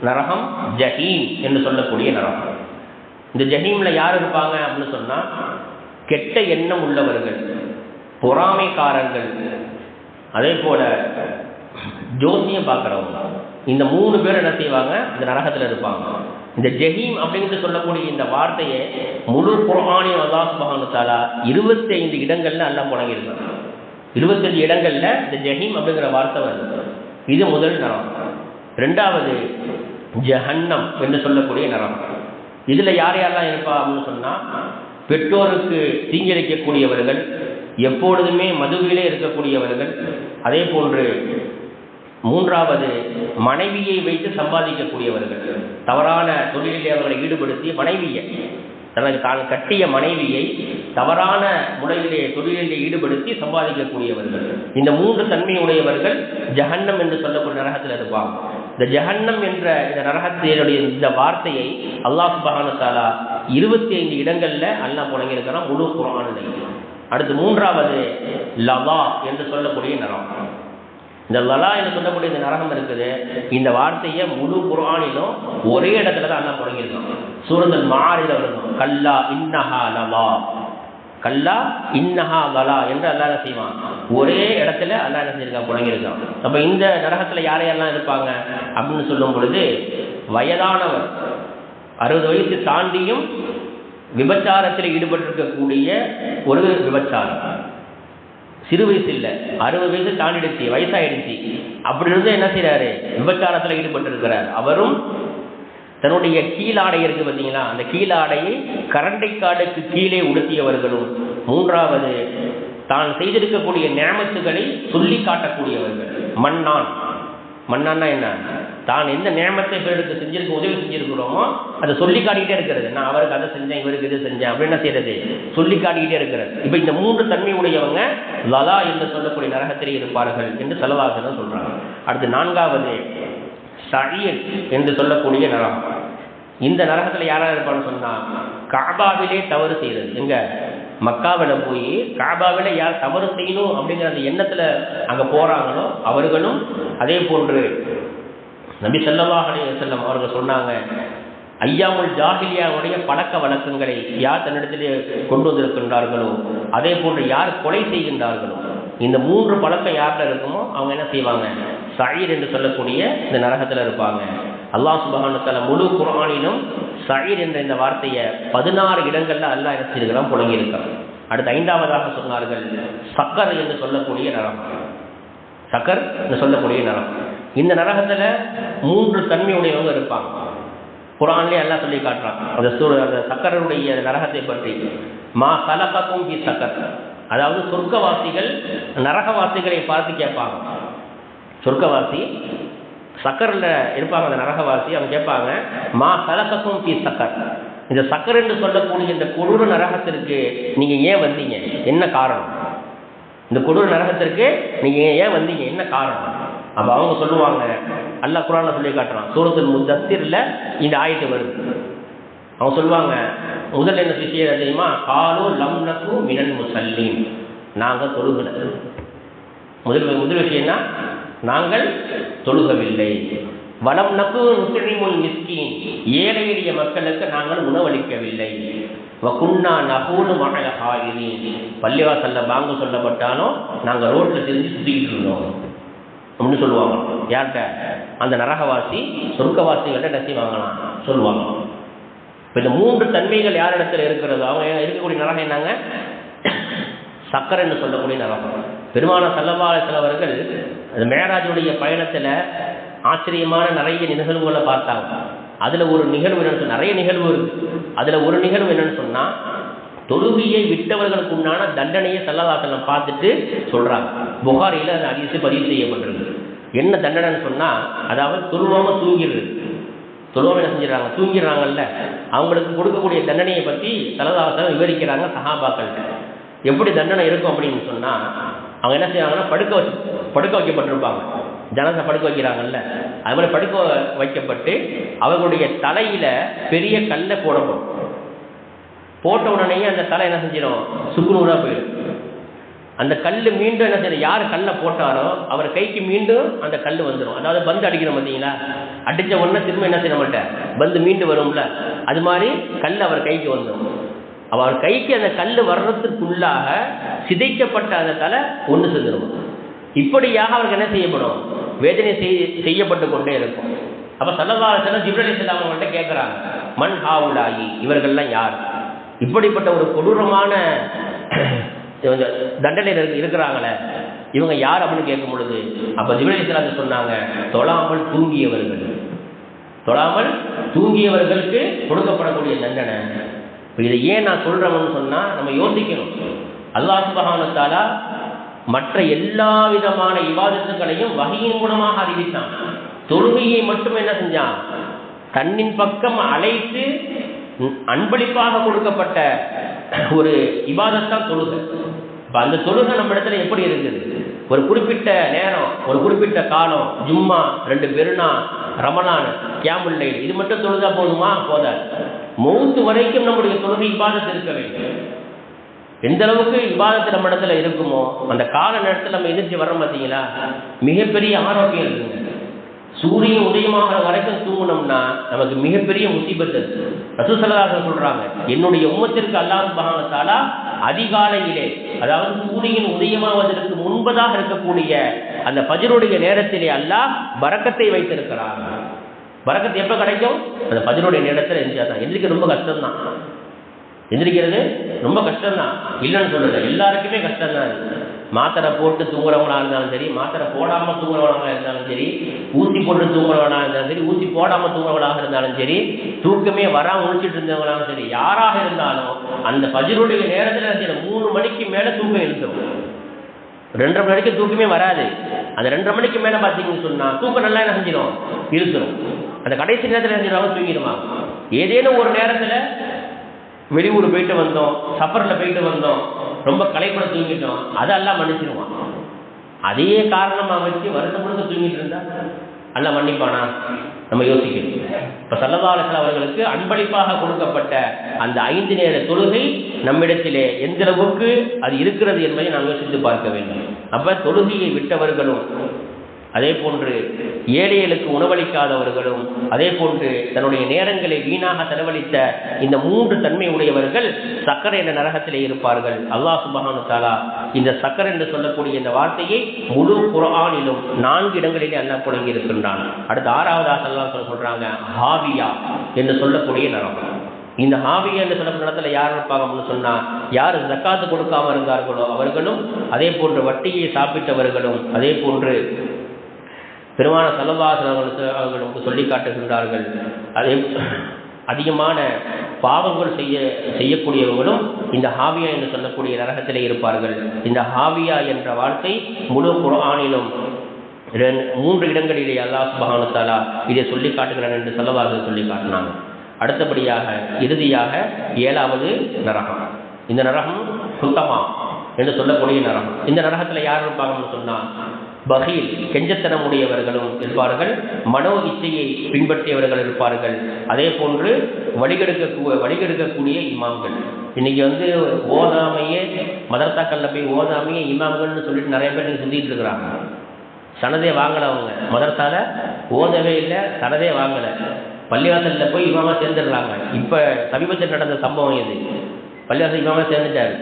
Speaker 1: நரகம் ஜஹீம் என்று சொல்லக்கூடிய நரகம். இந்த ஜஹீம்ல யார் இருப்பாங்க அப்படின்னு சொன்னா, கெட்ட எண்ணம் உள்ளவர்கள், பொறாமைக்காரர்கள், அதே போல ஜோசியம் பார்க்குறவங்க, இந்த 3 பேர் என்ன செய்வாங்க, இந்த நரகத்தில் இருப்பாங்க. இந்த ஜஹீம் அப்படின்னு சொல்லக்கூடிய இந்த வார்த்தையை முழு குர்ஆனில் அல்லாஹ் சுப்ஹானஹு வ தஆலா 25 இடங்கள்ல அல்லாஹ் புழங்கியிருக்காங்க. 25 இடங்கள்ல இந்த ஜஹீம் அப்படிங்கிற வார்த்தை வருது. இது முதல் நரகம். ரெண்டாவது ஜஹன்னம் என்று சொல்லக்கூடிய நரகம். இதுல யார் யாரெல்லாம் இருப்பா அப்படின்னு சொன்னா, பெற்றோருக்கு தீங்கிழைக்கக்கூடியவர்கள், எப்பொழுதுமே மதுவிலே இருக்கக்கூடியவர்கள், அதே போன்று மூன்றாவது மனைவியை வைத்து சம்பாதிக்கக்கூடியவர்கள், தவறான தொழிலிலே அவர்களை ஈடுபடுத்தி மனைவியை, தனக்கு தான் கட்டிய மனைவியை தவறான முறையிலே தொழிலிலே ஈடுபடுத்தி சம்பாதிக்கக்கூடியவர்கள். இந்த 3 தன்மையுடையவர்கள் ஜஹன்னம் என்று சொல்லக்கூடிய நரகத்தில் இருப்பாங்க. இந்த ஜஹன்னம் என்ற இந்த நரகத்தினுடைய இந்த வார்த்தையை அல்லாஹ் சுப்ஹானஹு வ தஆலா 25 இடங்கள்ல அல்லாஹ் புழங்கியிருக்கிறான் முழு குர்ஆனில். அடுத்து மூன்றாவது லலா என்று சொல்லக்கூடிய நரகம். இந்த லலா என்று சொல்லக்கூடிய இந்த நரகம் இருக்குது, இந்த வார்த்தையை முழு குர்ஆனிலும் ஒரே இடத்துல தான் அல்லாஹ் புழங்கியிருக்கான். சூரத்துல் மாஆரிஜ்ல வரும், கல்லா இன்னஹா லலா, கல்லா இன்னஹா லலா என்று அல்லாஹ் செய்வான். ஒரே இடத்துல அல்லாஹ் என்ன செஞ்சிருக்கான், புழங்கியிருக்கான். அப்ப இந்த நரகத்துல யாரையெல்லாம் இருப்பாங்க அப்படின்னு சொல்லும் பொழுது, வயதானவர், 60 வயசு தாண்டியும் விபச்சாரத்தில் ஈடுபட்டிருக்கக்கூடிய ஒரு விபச்சாரம், சிறு வயசு இல்லை, 60 வயசு தாண்டிடுச்சு, வயசாயிடுச்சு, அப்படி இருந்து என்ன செய்யறாரு, விபச்சாரத்தில் ஈடுபட்டிருக்கிறார். அவரும் தன்னுடைய கீழாடை இருக்கு பார்த்தீங்களா, அந்த கீழாடையை கரண்டை காடுக்கு கீழே உடுத்தியவர்களும், மூன்றாவது தான் செய்திருக்கக்கூடிய நியமத்துகளை சொல்லி காட்டக்கூடியவர்கள். மன்னான், மன்னான்னா என்ன, தான் எந்த நியமத்தை பிறருக்கு செஞ்சிருக்க உதவி செஞ்சிருக்கிறோமோ அதை சொல்லி காட்டிக்கிட்டே இருக்கிறது. நான் அவருக்கு அதை செஞ்சேன், இவருக்கு இது செஞ்சேன் அப்படின்னு என்ன செய்யறது, சொல்லி காட்டிக்கிட்டே இருக்கிறது. இப்போ இந்த 3 தன்மை உடையவங்க லலா என்று சொல்லக்கூடிய நரகத்திலே இருப்பார்கள் என்று ஸல்லல்லாஹு அலைஹி சொல்றாங்க. அடுத்து 4வது ஸஈர் என்று சொல்லக்கூடிய நரகம். இந்த நரகத்தில் யாராக இருப்பான்னு சொன்னா, காபாவிலே தவறு செய்யறது. எங்க மக்காவில் போய் காபாவில் யார் தவறு செய்யணும் அப்படிங்கிற அந்த எண்ணத்தில் அங்கே போகிறாங்களோ அவர்களும், அதே போன்று நபி ஸல்லல்லாஹு அலைஹி வஸல்லம் அவர்கள் சொன்னாங்க, ஐயாமுல் ஜாஹிலியாவுடைய பழக்க வழக்கங்களை யார் தன்னிடத்திலே கொண்டு வந்திருக்கின்றார்களோ, அதே போன்று யார் கொலை செய்கின்றார்களோ, இந்த 3 பழக்கம் யார்கிட்ட இருக்குமோ அவங்க என்ன செய்வாங்க, ஸஈர் என்று சொல்லக்கூடிய இந்த நரகத்தில் இருப்பாங்க. அல்லாஹ் சுப்ஹானஹு வ தஆலா முழு குர்ஆனிலும் ஸஈர் என்ற இந்த வார்த்தையை 16 இடங்கள்ல அல்லாஹ் என்ன செய்திருக்கிறான், புழங்கியிருக்கிறான். அடுத்து 5வதாக சொன்னார்கள் சக்கர் என்று சொல்லக்கூடிய நரகம். சக்கர் என்று சொல்லக்கூடிய நரகம். இந்த நரகத்தில் 3 தன்மையுடையவங்க இருப்பாங்க. குர்ஆன்லேயே எல்லாம் சொல்லி காட்டுறான் அந்த சக்கரனுடைய நரகத்தை பற்றி. மா கலகக்கும் ஃபி சக்கர், அதாவது சொர்க்கவாசிகள் நரகவாசிகளை பார்த்து கேட்பாங்க. சொர்க்கவாசி சக்கரில் இருப்பாங்க அந்த நரகவாசி. அவங்க கேட்பாங்க, மா சலகக்கும் பி சக்கர், இந்த சக்கர் என்று சொல்லக்கூடிய இந்த கொடூர நரகத்திற்கு நீங்கள் ஏன் வந்தீங்க, என்ன காரணம்? இந்த கொடூர நரகத்திற்கு நீங்கள் ஏன் வந்தீங்க, என்ன காரணம்? அப்போ அவங்க சொல்லுவாங்க, அல்லாஹ் குர்ஆன்ல சொல்லி காட்டுறான், சூரத்துல் முத்தஸ்ஸிர்ல இந்த ஆயத்து வருது. அவங்க சொல்லுவாங்க, முதல்ல என்ன விஷயம் தெரியுமா, காலு லம் நகு மினல் முஸல்லீன், நாங்கள் தொழுகல. முதல் விஷயம்னா நாங்கள் தொழுகவில்லை. வலம் நகு நுத்இமுல் மிஸ்கீன், ஏழை எளிய மக்களுக்கு நாங்கள் உணவளிக்கவில்லை. வகுன்னா நகூனு மஅல் ஹாயிரீன், பள்ளிவாசல்ல பாங்கு சொல்லப்பட்டாலும் நாங்கள் ரோட்டில் தெரிஞ்சு சுற்றிக்கிட்டு இருந்தோம் அப்படின்னு சொல்லுவாங்க. யார்கிட்ட? அந்த நரகவாசி சொர்க்கவாசிகள்கிட்ட என்ன செய்வாங்களாம் சொல்லுவாங்க. இப்போ இந்த 3 தன்மைகள் யார் இடத்துல இருக்கிறதோ அவங்க இருக்கக்கூடிய நரகம் என்னங்க? சக்கர் என்று சொல்லக்கூடிய நரகம். பெருமானார் ஸல்லல்லாஹு அலைஹி வஸல்லம் அவர்கள் அந்த மேராஜுடைய பயணத்தில் ஆச்சரியமான நிறைய நிகழ்வுகளை பார்த்தாங்க. அதில் ஒரு நிகழ்வு என்னன்னு, நிறைய நிகழ்வு இருக்குது. அதில் ஒரு நிகழ்வு என்னன்னு சொன்னால், தொழுகையை விட்டவர்களுக்கு உண்டான தண்டனையை ஸல்லல்லாஹு அலைஹி வஸல்லம் பார்த்துட்டு சொல்கிறாங்க. புகாரியில் அந்த ஹதீஸ் பதிவு செய்யப்பட்டிருக்கு. என்ன தண்டனைன்னு சொன்னால், அதாவது தொழுவாமல் தூங்கிடுறது. தொழுவாமல் என்ன செஞ்சிடறாங்க, தூங்கிடுறாங்கல்ல, அவங்களுக்கு கொடுக்கக்கூடிய தண்டனையை பற்றி ஸல்லல்லாஹு அலைஹி வஸல்லம் விவரிக்கிறாங்க சஹாபாக்கள்கிட்ட. எப்படி தண்டனை இருக்கும் அப்படின்னு சொன்னால், அவங்க என்ன செய்வாங்கன்னா படுக்க வைக்கப்பட்டிருப்பாங்க. ஜனத்தை படுக்க வைக்கிறாங்கல்ல, அது மாதிரி படுக்க வைக்கப்பட்டு அவர்களுடைய தலையில் பெரிய கல்லை போடப்படும். போட்ட உடனேயே அந்த தலை என்ன செஞ்சிடும், சுக்குநூறாக போயிடும். அந்த கல் மீண்டும் என்ன செய்யணும், யார் கல்லை போட்டாரோ அவர் கைக்கு மீண்டும் அந்த கல் வந்துடும். அதாவது பந்து அடிக்கணும் பார்த்தீங்களா, அடித்த உடனே திரும்ப என்ன செய்ய மாட்டேன், பந்து மீண்டும் வரும்ல, அது மாதிரி கல் அவர் கைக்கு வந்துடும். அவர் கைக்கு அந்த கல் வர்றதுக்குள்ளாக சிதைக்கப்பட்ட அந்த தலை ஒன்று செஞ்சிடும். இப்படியாக அவருக்கு என்ன செய்யப்படும், வேதனை செய்யப்பட்டு கொண்டே இருக்கும். அப்போ ஸல்லல்லாஹு அலைஹி வஸல்லம் ஜிப்ரீல் அலைஹிஸ்ஸலாம் அவங்கள்ட்ட கேட்குறாங்க, மன் ஹாவுலாயி, இவர்கள்லாம் யார்? இப்படிப்பட்ட ஒரு கொடூரமான தண்டனையில் இருக்கிறாங்களே, இவங்க யார் அப்படின்னு கேட்கும் பொழுது, அப்போ ஜிப்ரீல் அலைஹிஸ்ஸலாம் சொன்னாங்க, தொழாமல் தூங்கியவர்களுக்கு கொடுக்கப்படக்கூடிய தண்டனை. இப்போ இதை ஏன் நான் சொல்கிறேன்னு சொன்னால், நம்ம யோசிக்கணும். அல்லாஹ் சுப்ஹானஹு வ தஆலா மற்ற எல்லா விதமான இபாதத்துகளையும் வஹீயின் மூலமாக அறிவித்தான். தொழுகையை மட்டும் என்ன செஞ்சான், தன்னின் பக்கம் அழைத்து அன்பளிப்பாக கொடுக்கப்பட்ட ஒரு இபாதத்தான் தொழுகை. இப்போ அந்த தொழுகை நம்ம இடத்துல எப்படி இருக்குது, ஒரு குறிப்பிட்ட நேரம், ஒரு குறிப்பிட்ட காலம், ஜும்மா, 2 பெருனா, ரமலான், கியாமுல் லைல், இது மட்டும் தொழுதா போதுமா? போதாது. மௌத்து வரைக்கும் நம்முடைய தொழுகை இபாதத்து இருக்க வேண்டும். எந்த அளவுக்கு இபாதத்து நம்ம இடத்துல இருக்குமோ அந்த கால நேரத்தில் நம்ம எதிர்த்து வர்றோம் பார்த்தீங்களா, மிகப்பெரிய ஆரோக்கியம் இருக்குங்க. சூரியன் உதயமாகிற வரைக்கும் தூங்கணும்னா நமக்கு மிகப்பெரிய முசீபத்து. ரசூல் ஸல்லல்லாஹு அலைஹி வஸல்லம் சொல்றாங்க, என்னுடைய உம்மத்திற்கு அல்லாஹ் சுப்ஹானஹு வ தஆலா அதிகாலையிலே, அதாவது சூரியன் உதயமாவதற்கு முன்பதாக இருக்கக்கூடிய அந்த ஃபஜ்ருடைய நேரத்திலே அல்லாஹ் பரக்கத்தை வைத்திருக்கிறார். பரக்கத்து எப்போ கிடைக்கும், அந்த ஃபஜ்ருடைய நேரத்தில் எந்திரிச்சாதான். எந்திரிக்க ரொம்ப கஷ்டம்தான், எந்திரிக்கிறது ரொம்ப கஷ்டம்தான், இல்லைன்னு சொல்லலை, எல்லாருக்குமே கஷ்டம்தான். மாத்திரை போட்டு தூங்குறவங்களா இருந்தாலும் சரி, மாத்திரை போடாமல் தூங்குறவங்களாக இருந்தாலும் சரி, ஊசி போட்டு தூங்குறவங்களாக இருந்தாலும் சரி, ஊசி போடாமல் தூங்குறவங்களாக இருந்தாலும் சரி, தூக்கமே வராமல் முடிச்சுட்டு இருந்தவங்களாலும் சரி, யாராக இருந்தாலும் அந்த ஃபஜ்ருடைய நேரத்தில் 3 மணிக்கு மேலே தூக்கம் இழுத்துரும். 2:30 மணி வரைக்கும் தூக்கமே வராது. அந்த 2:30 மணிக்கு மேலே பார்த்தீங்கன்னு சொன்னால் தூக்கம் நல்லா என்ன செஞ்சிடும், இழுத்துரும். அந்த கடைசி நேரத்தில் என்ன செஞ்சிடும், தூங்கிடுமா. ஏதேனும் ஒரு நேரத்தில் வெளியூர் போயிட்டு வந்தோம், சஃபரில் போயிட்டு வந்தோம், ரொம்ப களைப்பட தூங்கிட்டோம், அதெல்லாம் மன்னிச்சிடுவான். அதே காரணமாக வச்சு வருஷம் முழுக்க தூங்கிட்டு இருந்தா எல்லாம் மன்னிப்பானா? நம்ம யோசிக்கணும். இப்போ ஸல்லல்லாஹு அலைஹி வஸல்லம் அவர்களுக்கு அன்பளிப்பாக கொடுக்கப்பட்ட அந்த 5 நேர தொழுகை நம்மிடத்திலே எந்த அளவுக்கு அது இருக்கிறது என்பதை நாம் யோசித்து பார்க்க வேண்டும். அப்போ தொழுகையை விட்டவர்களும், அதே போன்று ஏழைகளுக்கு உணவளிக்காதவர்களும், அதே போன்று தன்னுடைய நேரங்களை வீணாக செலவழித்த இந்த 3 தன்மை உடையவர்கள் சக்கரை என்ற நரகத்திலே இருப்பார்கள். அல்லாஹ் சுப்ஹானஹு வ தஆலா இந்த சக்கரை என்று சொல்லக்கூடிய இந்த வார்த்தையை முழு குர்ஆனிலும் 4 இடங்களிலே அல்லாஹ் புழங்கி இருக்கின்றான். அடுத்து 6வது அல்லாஹ் சொல்றாங்க, ஹாவியா என்று சொல்லக்கூடிய நரகம். இந்த ஹாவியா என்று சொல்லக்கூடிய இடத்துல யார் இருப்பாங்கன்னு சொன்னா, யார் ஜக்காத்து கொடுக்காம இருந்தார்களோ அவர்களும், அதே போன்று வட்டியை சாப்பிட்டவர்களும், அதே போன்று பெருமானார் ஸல்லல்லாஹு அலைஹி வஸல்லம் அவர்களுக்கு சொல்லி காட்டுகின்றார்கள், அதே அதிகமான பாவங்கள் செய்யக்கூடியவர்களும் இந்த ஹாவியா என்று சொல்லக்கூடிய நரகத்திலே இருப்பார்கள். இந்த ஹாவியா என்ற வார்த்தை முழு குர்ஆனிலும் 3 இடங்களிலே அல்லாஹ் சுப்ஹானஹு வ தஆலா இதை சொல்லி காட்டுகிறான் என்று ஸல்லல்லாஹு சொல்லி காட்டினாங்க. அடுத்தபடியாக இறுதியாக 7வது நரகம். இந்த நரகம் சுத்தமா என்று சொல்லக்கூடிய நரகம். இந்த நரகத்தில் யார் இருப்பாங்கன்னு சொன்னால் பகீல் கெஞ்சத்தனமுடையவர்களும் இருப்பார்கள், மனோ இச்சையை பின்பற்றியவர்கள் இருப்பார்கள், அதே போன்று வழிகெடுக்கக்கூடிய இமாம்கள். இன்னைக்கு ஓதாமையே மதரசாக்கள்ல போய் ஓதாமையே இமாம்கள்னு சொல்லிட்டு நிறைய பேர் சுத்திட்டு இருக்கிறாங்க. சனதே வாங்கலை, அவங்க மதரசால ஓதவே இல்லை, சனதே வாங்கலை, பள்ளிவாசலில் போய் இமாமா சேர்ந்துடுறாங்க. இப்போ சமீபத்தில் நடந்த சம்பவம் இது. பள்ளிவாசல் இமாமா சேர்ந்துட்டாரு,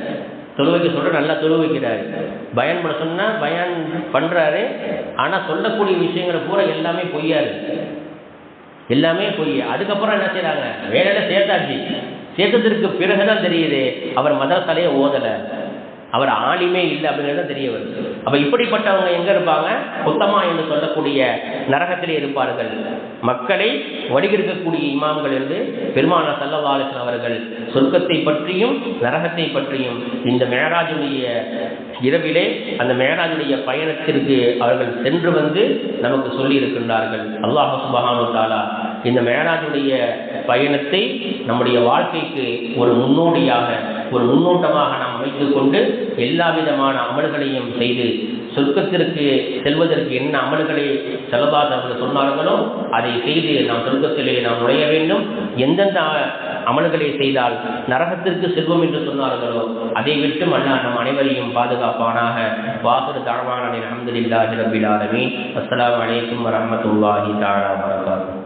Speaker 1: தொழுவைக்கு சொல்கிற நல்லா தொழு வைக்கிறாரு, பயான் பண்ண சொன்னால் பயான் பண்ணுறாரு. ஆனால் சொல்லக்கூடிய விஷயங்களை பூரா எல்லாமே பொய்யாரு, எல்லாமே பொய். அதுக்கப்புறம் என்ன செய்கிறாங்க, வேலையில் சேர்த்தாச்சு, சேர்த்ததற்கு பிறகுதான் தெரியுது அவர் மதரசாலையே ஓதலை, அவர் ஆலிமே இல்லை அப்படிங்கிறது தெரிய வருது. அப்போ இப்படிப்பட்டவங்க எங்கே இருப்பாங்க, சுத்தமா என்று சொல்லக்கூடிய நரகத்திலே இருப்பார்கள். மக்களை வழிகெடுக்கக்கூடிய இமாம்கள் என்று பெருமானார் ஸல்லல்லாஹு அலைஹி வஸல்லம் அவர்கள் சொர்க்கத்தை பற்றியும் நரகத்தை பற்றியும் இந்த மேராஜுடைய இரவிலே அந்த மேராஜுடைய பயணத்திற்கு அவர்கள் சென்று நமக்கு சொல்லி இருக்கின்றார்கள். அல்லாஹ் சுப்ஹானஹு வ தஆலா இந்த மேராஜுடைய பயணத்தை நம்முடைய வாழ்க்கைக்கு ஒரு முன்னோடியாக ஒரு முன்னோட்டமாக நாம் அமைத்துக் கொண்டு எல்லா விதமான அமல்களையும் செய்து சொர்க்கத்திற்கு செல்வதற்கு என்ன அமல்களை ஸல்லல்லாஹு அவர்கள் சொன்னார்களோ அதை செய்து நாம் சொர்க்கத்திலே நாம் நுழைய வேண்டும். எந்தெந்த அமல்களை செய்தால் நரகத்திற்கு செல்வோம் என்று சொன்னார்களோ அதை விட்டு அல்லாஹ் நம் அனைவரையும் பாதுகாப்பானாக. வாஹிரு தஅவானா அல்ஹம்துலில்லாஹி ரப்பில் ஆலமீன். அஸ்ஸலாமு அலைக்கும் வரஹ்மத்துல்லாஹி தஆலா வபரகாத்துஹு.